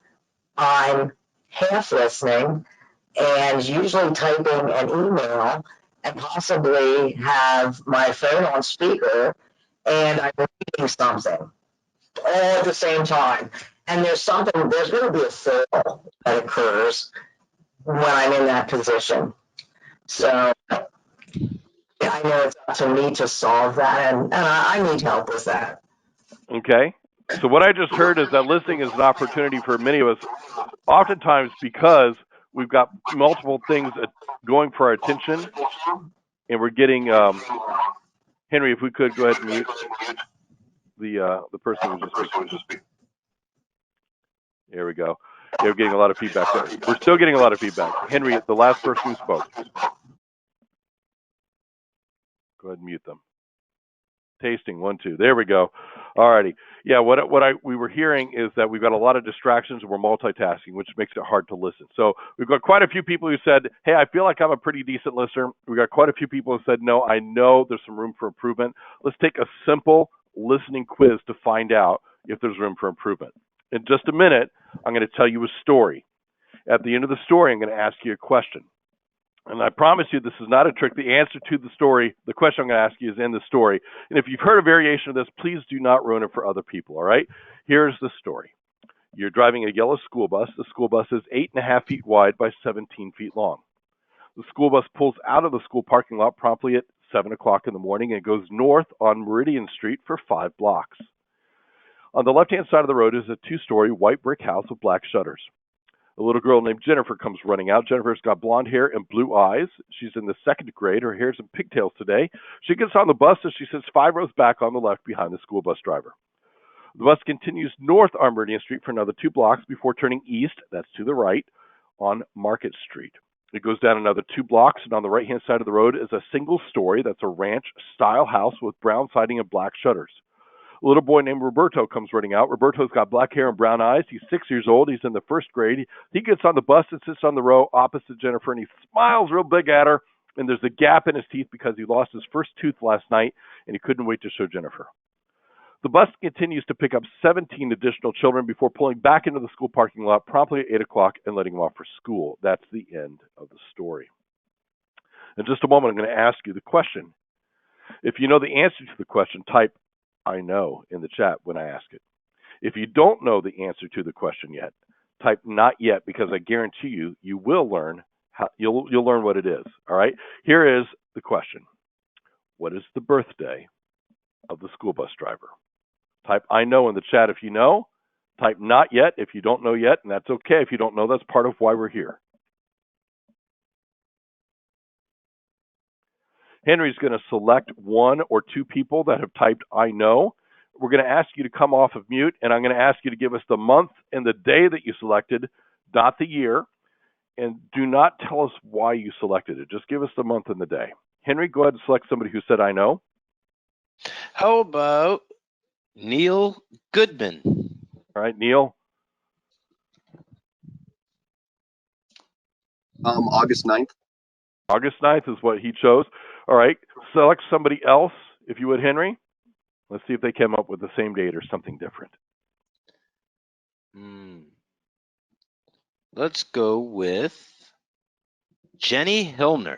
I'm half listening and usually typing an email and possibly have my phone on speaker and I'm reading something all at the same time. And there's going to be a fall that occurs when I'm in that position. So I know it's up to me to solve that, and I need help with that. Okay. So what I just heard is that listening is an opportunity for many of us, oftentimes because we've got multiple things going for our attention, and we're getting Henry, if we could go ahead and mute the person who was just speaking. There we go. They're getting a lot of feedback there. We're still getting a lot of feedback. Henry, the last person who spoke. Go ahead and mute them. Tasting 1, 2. There we go. All righty. Yeah, we were hearing is that we've got a lot of distractions and we're multitasking, which makes it hard to listen. So we've got quite a few people who said, hey, I feel like I'm a pretty decent listener. We've got quite a few people who said, no, I know there's some room for improvement. Let's take a simple listening quiz to find out if there's room for improvement. In just a minute, I'm going to tell you a story. At the end of the story, I'm going to ask you a question. And I promise you, this is not a trick. The answer to the story, the question I'm going to ask you is in the story. And if you've heard a variation of this, please do not ruin it for other people, all right? Here's the story. You're driving a yellow school bus. The school bus is 8.5 feet wide by 17 feet long. The school bus pulls out of the school parking lot promptly at 7 o'clock in the morning and goes north on Meridian Street for 5 blocks. On the left-hand side of the road is a 2-story white brick house with black shutters. A little girl named Jennifer comes running out. Jennifer's got blonde hair and blue eyes. She's in the 2nd grade. Her hair's in pigtails today. She gets on the bus and she sits 5 rows back on the left behind the school bus driver. The bus continues north on Meridian Street for another 2 blocks before turning east, that's to the right, on Market Street. It goes down another 2 blocks, and on the right-hand side of the road is a single-story, that's a ranch-style house with brown siding and black shutters. A little boy named Roberto comes running out. Roberto's got black hair and brown eyes. He's 6 years old. He's in the 1st grade. He gets on the bus and sits on the row opposite Jennifer, and he smiles real big at her, and there's a gap in his teeth because he lost his first tooth last night, and he couldn't wait to show Jennifer. The bus continues to pick up 17 additional children before pulling back into the school parking lot promptly at 8 o'clock and letting them off for school. That's the end of the story. In just a moment, I'm going to ask you the question. If you know the answer to the question, type I know in the chat when I ask it. If you don't know the answer to the question yet, type not yet, because I guarantee you, you will learn you'll learn what it is. All right. Here is the question. What is the birthday of the school bus driver? Type I know in the chat if you know. Type not yet if you don't know yet, and that's okay if you don't know. That's part of why we're here. Henry's going to select 1 or 2 people that have typed I know. We're going to ask you to come off of mute, and I'm going to ask you to give us the month and the day that you selected, not the year, and do not tell us why you selected it. Just give us the month and the day. Henry, go ahead and select somebody who said I know. How about Neil Goodman? All right, Neil. August 9th. August 9th is what he chose. All right, select somebody else, if you would, Henry. Let's see if they came up with the same date or something different. Let's go with Jenny Hillner.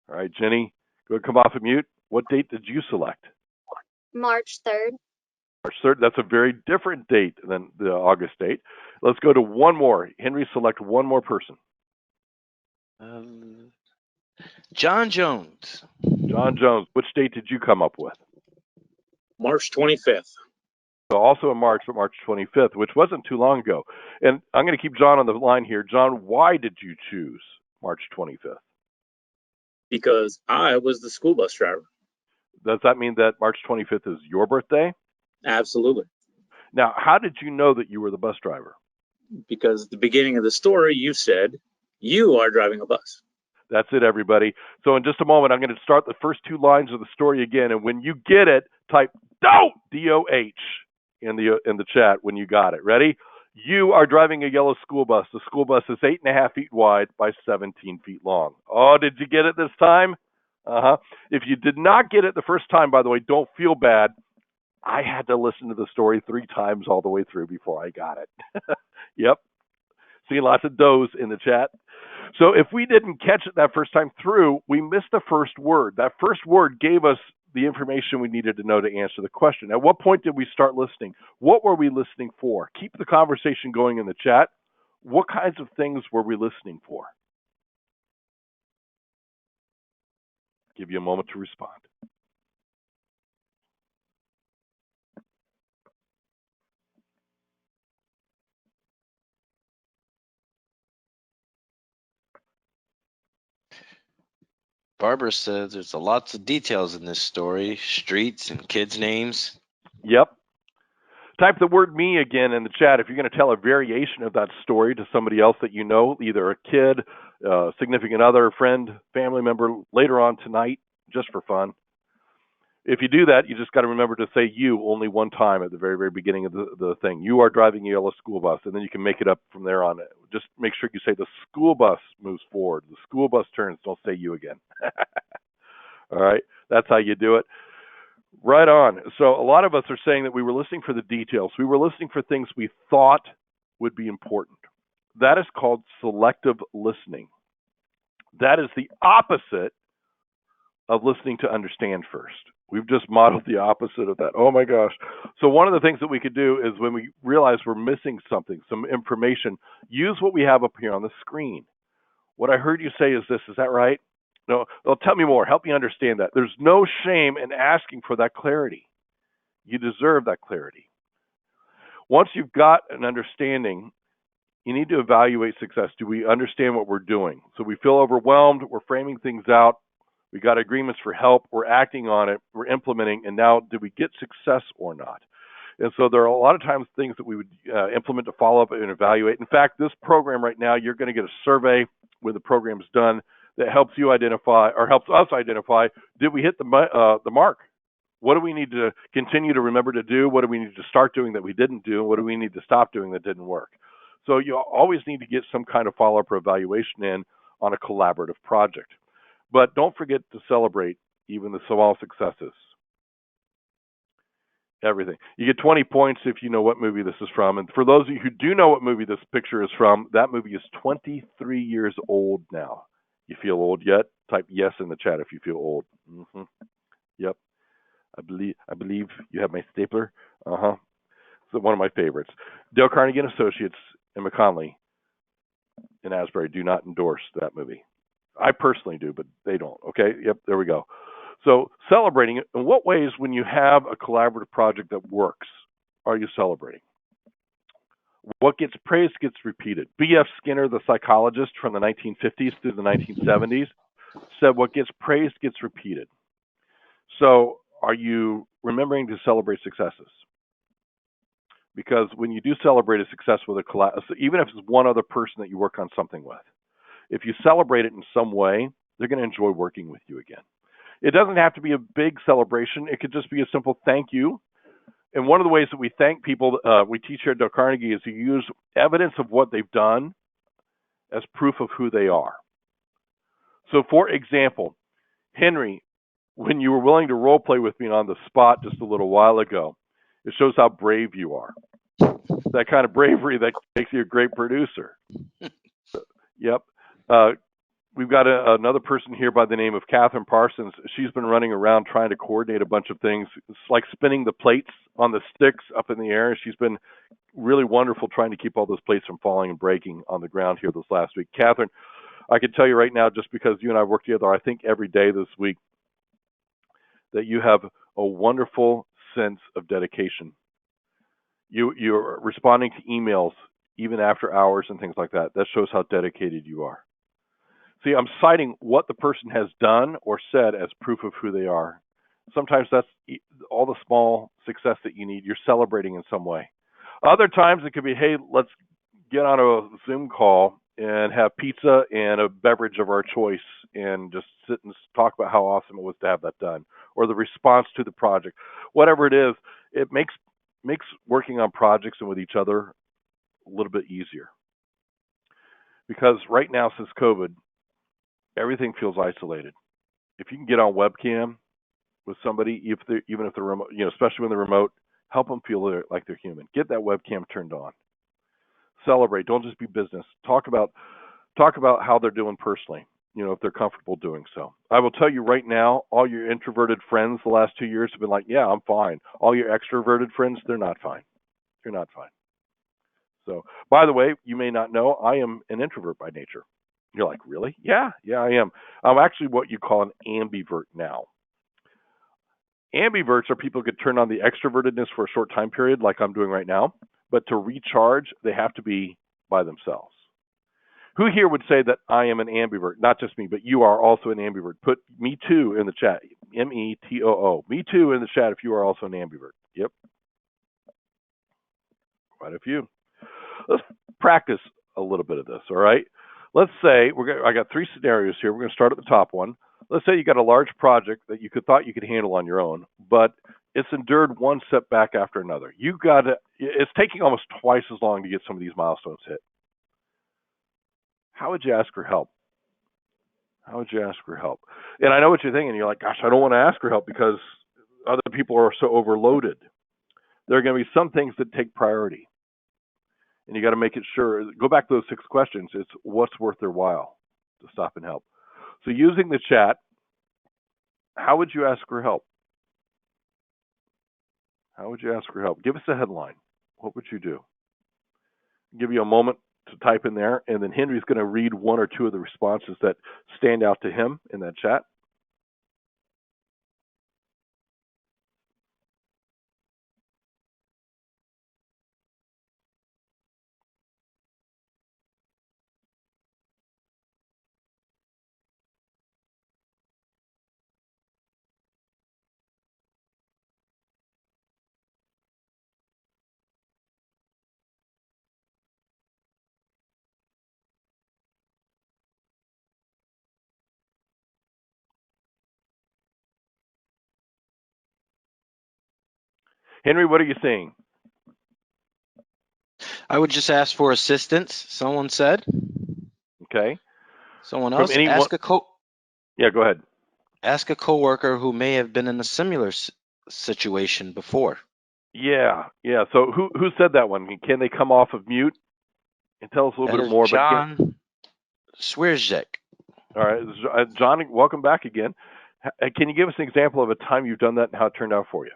All right, Jenny, go ahead and come off of mute. What date did you select? March 3rd. March 3rd. That's a very different date than the August date. Let's go to one more. Henry, select one more person. John Jones. John Jones. Which date did you come up with? March 25th. So also in March, but March 25th, which wasn't too long ago. And I'm going to keep John on the line here. John, why did you choose March 25th? Because I was the school bus driver. Does that mean that March 25th is your birthday? Absolutely. Now, how did you know that you were the bus driver? Because at the beginning of the story, you said you are driving a bus. That's it, everybody. So in just a moment, I'm going to start the first 2 lines of the story again. And when you get it, type DOH, D-O-H, in the chat when you got it. Ready? You are driving a yellow school bus. The school bus is 8.5 feet wide by 17 feet long. Oh, did you get it this time? If you did not get it the first time, by the way, don't feel bad. I had to listen to the story 3 times all the way through before I got it. Yep. Seeing lots of does in the chat. So if we didn't catch it that first time through, we missed the first word. That first word gave us the information we needed to know to answer the question. At what point did we start listening? What were we listening for? Keep the conversation going in the chat. What kinds of things were we listening for? Give you a moment to respond. Barbara says there's lots of details in this story, streets and kids' names. Yep. Type the word me again in the chat if you're going to tell a variation of that story to somebody else that you know, either a kid, significant other, friend, family member, later on tonight, just for fun. If you do that, you just got to remember to say you only one time at the very, very beginning of the thing. You are driving a yellow school bus, and then you can make it up from there on. Just make sure you say the school bus moves forward. The school bus turns. Don't say you again. All right? That's how you do it. Right on. So a lot of us are saying that we were listening for the details. We were listening for things we thought would be important. That is called selective listening. That is the opposite of listening to understand first. We've just modeled the opposite of that. Oh my gosh. So one of the things that we could do is when we realize we're missing something, some information, use what we have up here on the screen. What I heard you say is this, is that right? No, well, tell me more. Help me understand that. There's no shame in asking for that clarity. You deserve that clarity. Once you've got an understanding, you need to evaluate success. Do we understand what we're doing? So we feel overwhelmed, we're framing things out, we got agreements for help, we're acting on it, we're implementing, and now did we get success or not? And so there are a lot of times things that we would implement to follow up and evaluate. In fact, this program right now, you're going to get a survey when the program's done that helps you identify, or helps us identify, did we hit the mark? What do we need to continue to remember to do? What do we need to start doing that we didn't do? What do we need to stop doing that didn't work? So you always need to get some kind of follow-up or evaluation in on a collaborative project. But don't forget to celebrate even the small successes. Everything. You get 20 points if you know what movie this is from. And for those of you who do know what movie this picture is from, that movie is 23 years old now. You feel old yet? Type yes in the chat if you feel old. Mm-hmm. Yep. I believe you have my stapler. Uh-huh. It's one of my favorites. Dale Carnegie Associates and McKonly and Asbury do not endorse that movie. I personally do, but they don't. Okay? Yep, there we go. So celebrating it. In what ways, when you have a collaborative project that works, are you celebrating? What gets praised gets repeated. B.F. Skinner, the psychologist from the 1950s through the 1970s, said what gets praised gets repeated. So are you remembering to celebrate successes? Because when you do celebrate a success with a even if it's one other person that you work on something with, if you celebrate it in some way, they're going to enjoy working with you again. It doesn't have to be a big celebration. It could just be a simple thank you. And one of the ways that we thank people, we teach here at Dale Carnegie, is to use evidence of what they've done as proof of who they are. So for example, Henry, when you were willing to role play with me on the spot just a little while ago, it shows how brave you are. That kind of bravery that makes you a great producer. Yep. We've got another person here by the name of Catherine Parsons. She's been running around trying to coordinate a bunch of things. It's like spinning the plates on the sticks up in the air. She's been really wonderful trying to keep all those plates from falling and breaking on the ground here this last week. Catherine, I can tell you right now, just because you and I work together, I think every day this week, that you have a wonderful sense of dedication. You're responding to emails even after hours and things like that. That shows how dedicated you are. See, I'm citing what the person has done or said as proof of who they are. Sometimes that's all the small success that you need. You're celebrating in some way. Other times it could be, hey, let's get on a Zoom call and have pizza and a beverage of our choice and just sit and talk about how awesome it was to have that done, or the response to the project. Whatever it is, it makes working on projects and with each other a little bit easier. Because right now, since COVID, everything feels isolated. If you can get on webcam with somebody, even if they're remote, especially when they're remote, help them feel like they're human. Get that webcam turned on. Celebrate. Don't just be business. Talk about how they're doing personally. if they're comfortable doing so. I will tell you right now, all your introverted friends the last 2 years have been like, yeah, I'm fine. All your extroverted friends, they're not fine. They're not fine. So, by the way, you may not know, I am an introvert by nature. You're like, really? Yeah, I am. I'm actually what you call an ambivert now. Ambiverts are people who can turn on the extrovertedness for a short time period, like I'm doing right now, but to recharge, they have to be by themselves. Who here would say that I am an ambivert? Not just me, but you are also an ambivert. Put me too in the chat. METOO. Me too in the chat if you are also an ambivert. Yep. Quite a few. Let's practice a little bit of this, all right? Let's say I got 3 scenarios here. We're going to start at the top one. Let's say you got a large project that you thought you could handle on your own, but it's endured one setback after another. It's taking almost twice as long to get some of these milestones hit. How would you ask for help? How would you ask for help? And I know what you're thinking. You're like, gosh, I don't want to ask for help because other people are so overloaded. There are going to be some things that take priority. And you got to make it sure. Go back to those 6 questions. It's what's worth their while to stop and help. So using the chat, how would you ask for help? How would you ask for help? Give us a headline. What would you do? I'll give you a moment to type in there, and then Henry's going to read 1 or 2 of the responses that stand out to him in that chat. Henry, what are you seeing? I would just ask for assistance, someone said. Okay. Someone else, Yeah, go ahead. Ask a coworker who may have been in a similar situation before. Yeah. So who said that one? Can they come off of mute and tell us a little bit more? John Swierzek. All right, John, welcome back again. Can you give us an example of a time you've done that and how it turned out for you?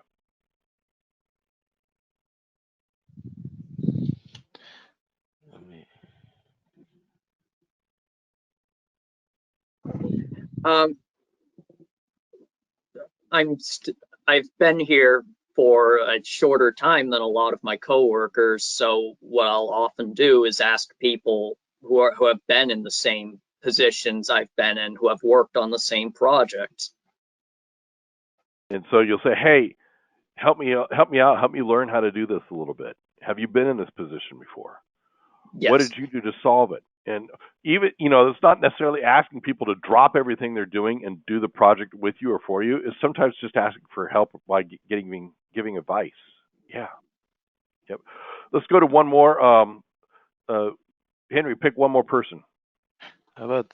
I've been here for a shorter time than a lot of my coworkers, so what I'll often do is ask people who have been in the same positions I've been in, who have worked on the same projects. And so you'll say, "Hey, help me out, help me learn how to do this a little bit. Have you been in this position before? Yes. What did you do to solve it?" And even, it's not necessarily asking people to drop everything they're doing and do the project with you or for you. It's sometimes just asking for help by giving advice. Yeah. Yep. Let's go to one more. Henry, pick one more person. How about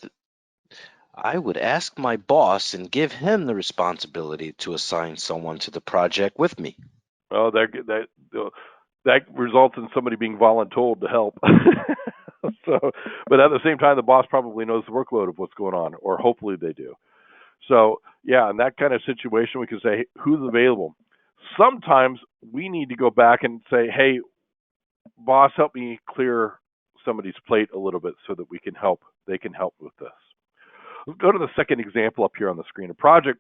I would ask my boss and give him the responsibility to assign someone to the project with me. Oh, that results in somebody being voluntold to help. But at the same time, the boss probably knows the workload of what's going on, or hopefully they do. So, yeah, in that kind of situation, we can say, hey, who's available? Sometimes we need to go back and say, hey, boss, help me clear somebody's plate a little bit so that they can help with this. Let's go to the second example up here on the screen. A project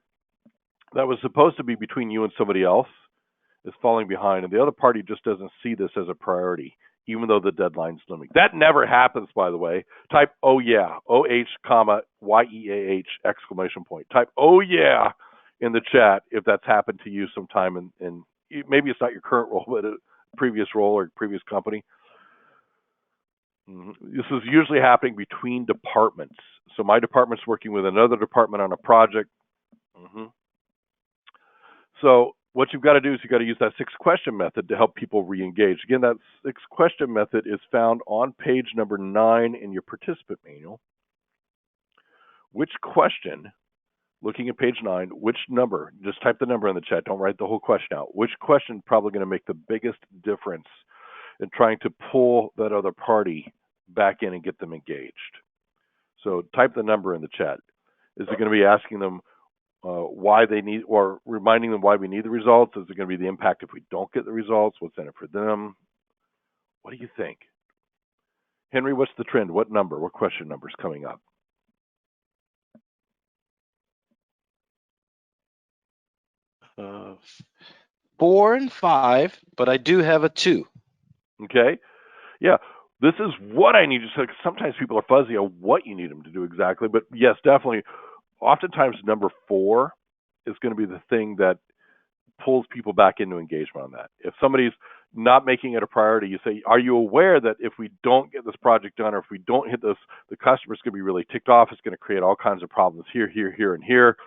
that was supposed to be between you and somebody else is falling behind, and the other party just doesn't see this as a priority, even though the deadline's looming. That never happens, by the way. Type "oh yeah," OH, YEAH, exclamation point. Type "oh yeah" in the chat if that's happened to you sometime, and maybe it's not your current role, but a previous role or previous company. This is usually happening between departments. So my department's working with another department on a project. So what you've got to do is you've got to use that 6-question method to help people re-engage. Again, that 6-question method is found on page number 9 in your participant manual. Which question, looking at page 9, which number, just type the number in the chat, don't write the whole question out. Which question is probably going to make the biggest difference in trying to pull that other party back in and get them engaged? So type the number in the chat. Is it going to be asking them why they need, or reminding them why we need the results? Is it going to be the impact if we don't get the results? What's in it for them? What do you think? Henry, what's the trend? What number? What question number is coming up? 4 and 5, but I do have a 2. Okay. Yeah. This is what I need to say. Sometimes people are fuzzy on what you need them to do exactly, but yes, definitely. Oftentimes, number 4 is going to be the thing that pulls people back into engagement on that. If somebody's not making it a priority, you say, are you aware that if we don't get this project done, or if we don't hit this, the customer's going to be really ticked off. It's going to create all kinds of problems here, and here.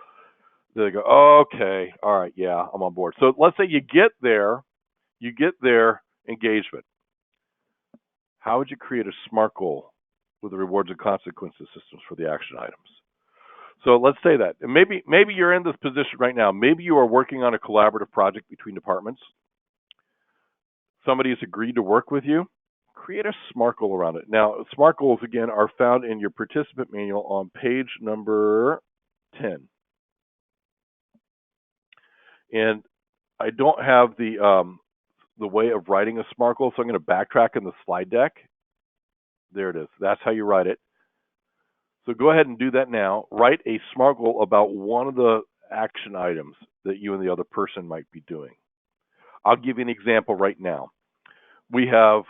They go, okay, all right, yeah, I'm on board. So let's say you get their engagement. How would you create a SMART goal with the rewards and consequences systems for the action items? So let's say that. And maybe you're in this position right now. Maybe you are working on a collaborative project between departments. Somebody has agreed to work with you. Create a SMART goal around it. Now, SMART goals, again, are found in your participant manual on page number 10. And I don't have the way of writing a SMART goal, so I'm going to backtrack in the slide deck. There it is. That's how you write it. So go ahead and do that now. Write a SMART goal about one of the action items that you and the other person might be doing. I'll give you an example right now. We have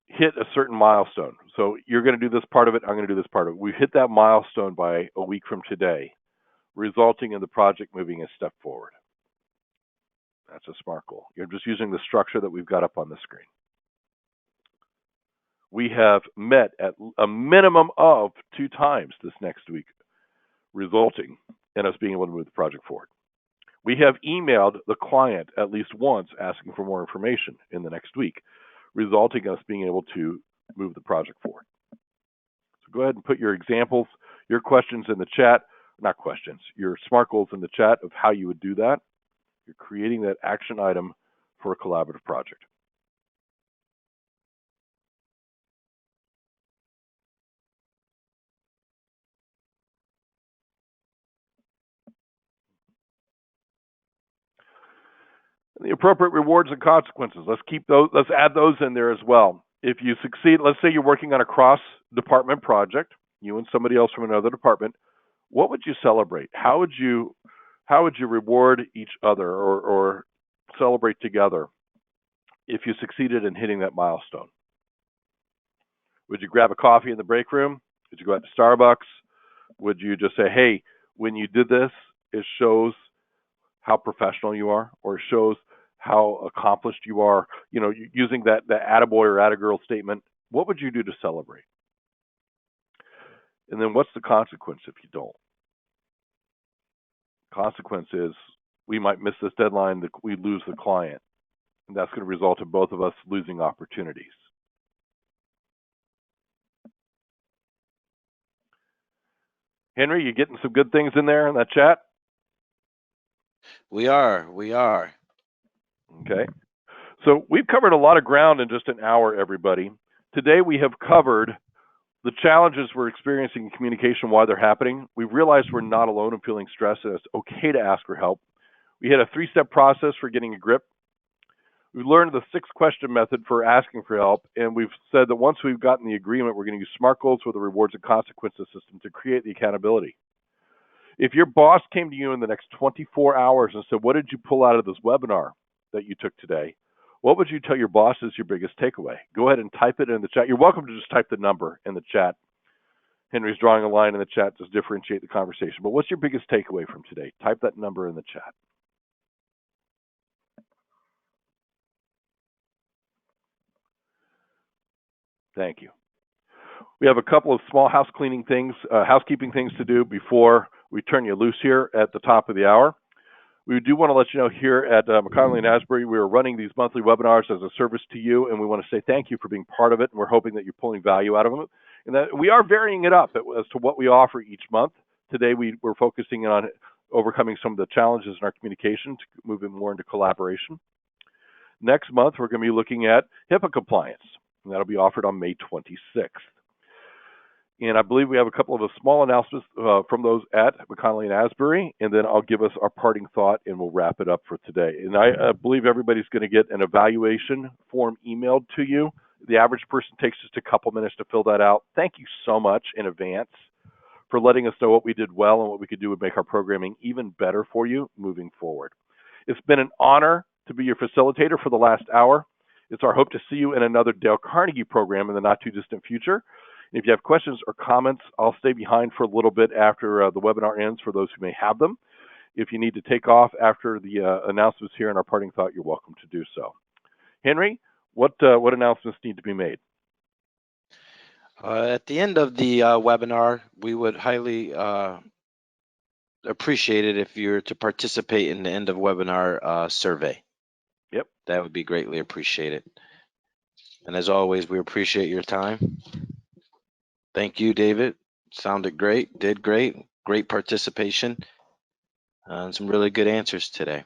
hit a certain milestone. So you're going to do this part of it, I'm going to do this part of it. We've hit that milestone by a week from today, resulting in the project moving a step forward. That's a SMART goal. You're just using the structure that we've got up on the screen. We have met at a minimum of 2 times this next week, resulting in us being able to move the project forward. We have emailed the client at least once asking for more information in the next week, resulting in us being able to move the project forward. So go ahead and put your examples, your questions in the chat, not questions, your SMART goals in the chat of how you would do that. You're creating that action item for a collaborative project. And the appropriate rewards and consequences. Let's keep those. Let's add those in there as well. If you succeed, let's say you're working on a cross-department project, you and somebody else from another department. What would you celebrate? How would you reward each other or celebrate together if you succeeded in hitting that milestone? Would you grab a coffee in the break room? Would you go out to Starbucks? Would you just say, hey, when you did this, it shows how professional you are, or shows how accomplished you are, you know, using that attaboy or attagirl statement? What would you do to celebrate? And then what's the consequence if you don't? Consequence is we might miss this deadline, that we lose the client, and that's going to result in both of us losing opportunities. Henry, you getting some good things in there in that chat? We are. Okay. So we've covered a lot of ground in just an hour, everybody. Today we have covered the challenges we're experiencing in communication, why they're happening. We've realized we're not alone in feeling stressed, and it's okay to ask for help. We had a 3-step process for getting a grip. We learned the 6-question method for asking for help, and we've said that once we've gotten the agreement, we're going to use SMART goals with a rewards and consequences system to create the accountability. If your boss came to you in the next 24 hours and said, what did you pull out of this webinar that you took today? What would you tell your boss is your biggest takeaway? Go ahead and type it in the chat. You're welcome to just type the number in the chat. Henry's drawing a line in the chat to differentiate the conversation. But what's your biggest takeaway from today? Type that number in the chat. Thank you. We have a couple of small housekeeping things to do before we turn you loose here at the top of the hour. We do want to let you know here at McKonly Asbury, we are running these monthly webinars as a service to you, and we want to say thank you for being part of it, and we're hoping that you're pulling value out of them. And that we are varying it up as to what we offer each month. Today we're focusing on overcoming some of the challenges in our communication, to moving more into collaboration. Next month, we're going to be looking at HIPAA compliance, and that'll be offered on May 26th. And I believe we have a couple of small announcements from those at McKonly and Asbury, and then I'll give us our parting thought, and we'll wrap it up for today. And I believe everybody's going to get an evaluation form emailed to you. The average person takes just a couple minutes to fill that out. Thank you so much in advance for letting us know what we did well and what we could do to make our programming even better for you moving forward. It's been an honor to be your facilitator for the last hour. It's our hope to see you in another Dale Carnegie program in the not-too-distant future. If you have questions or comments, I'll stay behind for a little bit after the webinar ends for those who may have them. If you need to take off after the announcements here in our parting thought, you're welcome to do so. Henry, what announcements need to be made? At the end of the webinar, we would highly appreciate it if you were to participate in the end of webinar survey. Yep. That would be greatly appreciated. And as always, we appreciate your time. Thank you, David. Sounded great, did great, great participation, and some really good answers today.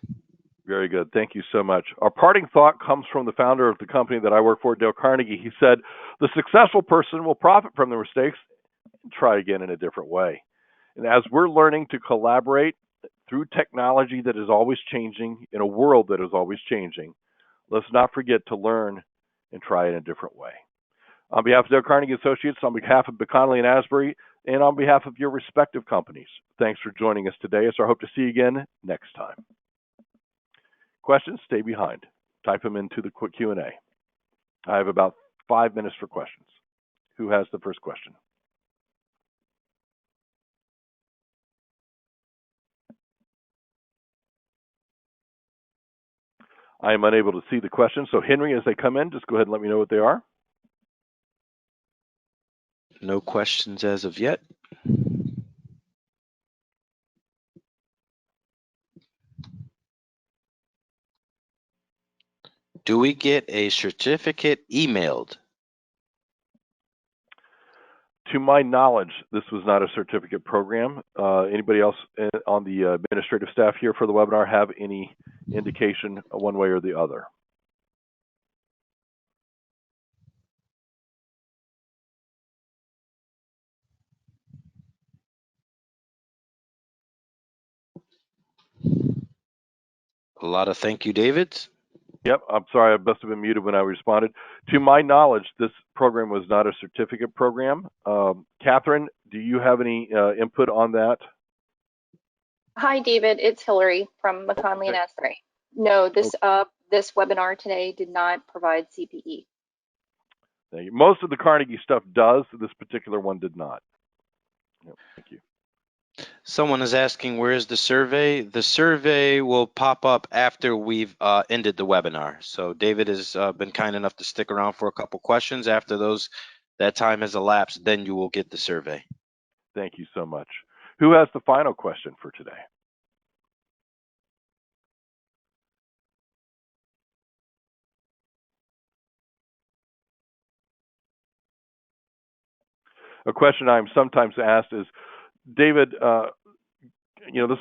Very good. Thank you so much. Our parting thought comes from the founder of the company that I work for, Dale Carnegie. He said, the successful person will profit from their mistakes and try again in a different way. And as we're learning to collaborate through technology that is always changing, in a world that is always changing, let's not forget to learn and try in a different way. On behalf of Dale Carnegie Associates, on behalf of McKonly and Asbury, and on behalf of your respective companies, thanks for joining us today. It's our hope to see you again next time. Questions, stay behind. Type them into the quick Q&A. I have about 5 minutes for questions. Who has the first question? I am unable to see the questions. So Henry, as they come in, just go ahead and let me know what they are. No questions as of yet. Do we get a certificate emailed? To my knowledge, this was not a certificate program. Anybody else on the administrative staff here for the webinar have any indication one way or the other? A lot of thank you, Davids. Yep, I'm sorry, I must have been muted when I responded. To my knowledge, this program was not a certificate program. Catherine, do you have any input on that? Hi, David. It's Hillary from McKonly and Asbury. No, this webinar today did not provide CPE. Thank you. Most of the Carnegie stuff does. This particular one did not. Yep, thank you. Someone is asking, where is the survey? The survey will pop up after we've ended the webinar. So David has been kind enough to stick around for a couple questions. After that time has elapsed, then you will get the survey. Thank you so much. Who has the final question for today? A question I'm sometimes asked is, David, this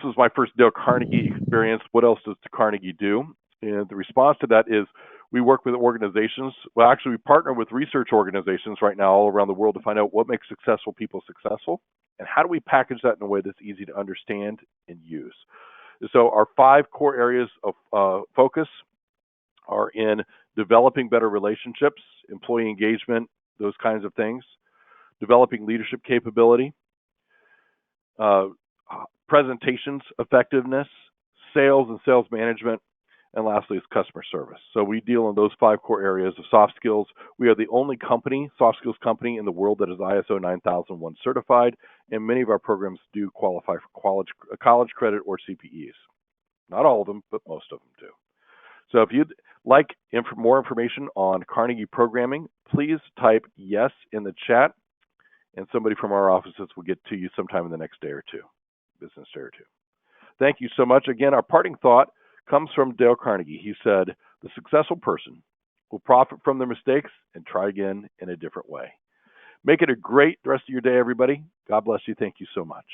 was my first Dale Carnegie experience. What else does Carnegie do? And the response to that is we work with organizations. Well, actually, we partner with research organizations right now all around the world to find out what makes successful people successful, and how do we package that in a way that's easy to understand and use. So our 5 core areas of focus are in developing better relationships, employee engagement, those kinds of things, developing leadership capability, presentations effectiveness, sales and sales management, and lastly is customer service. So we deal in those 5 core areas of soft skills. We are the only soft skills company in the world that is ISO 9001 certified, and many of our programs do qualify for college credit or CPEs. Not all of them, but most of them do. So if you'd like more information on Carnegie programming, please type yes in the chat, and somebody from our offices will get to you sometime in the next business day or two. Thank you so much. Again, our parting thought comes from Dale Carnegie. He said, the successful person will profit from their mistakes and try again in a different way. Make it a great rest of your day, everybody. God bless you. Thank you so much.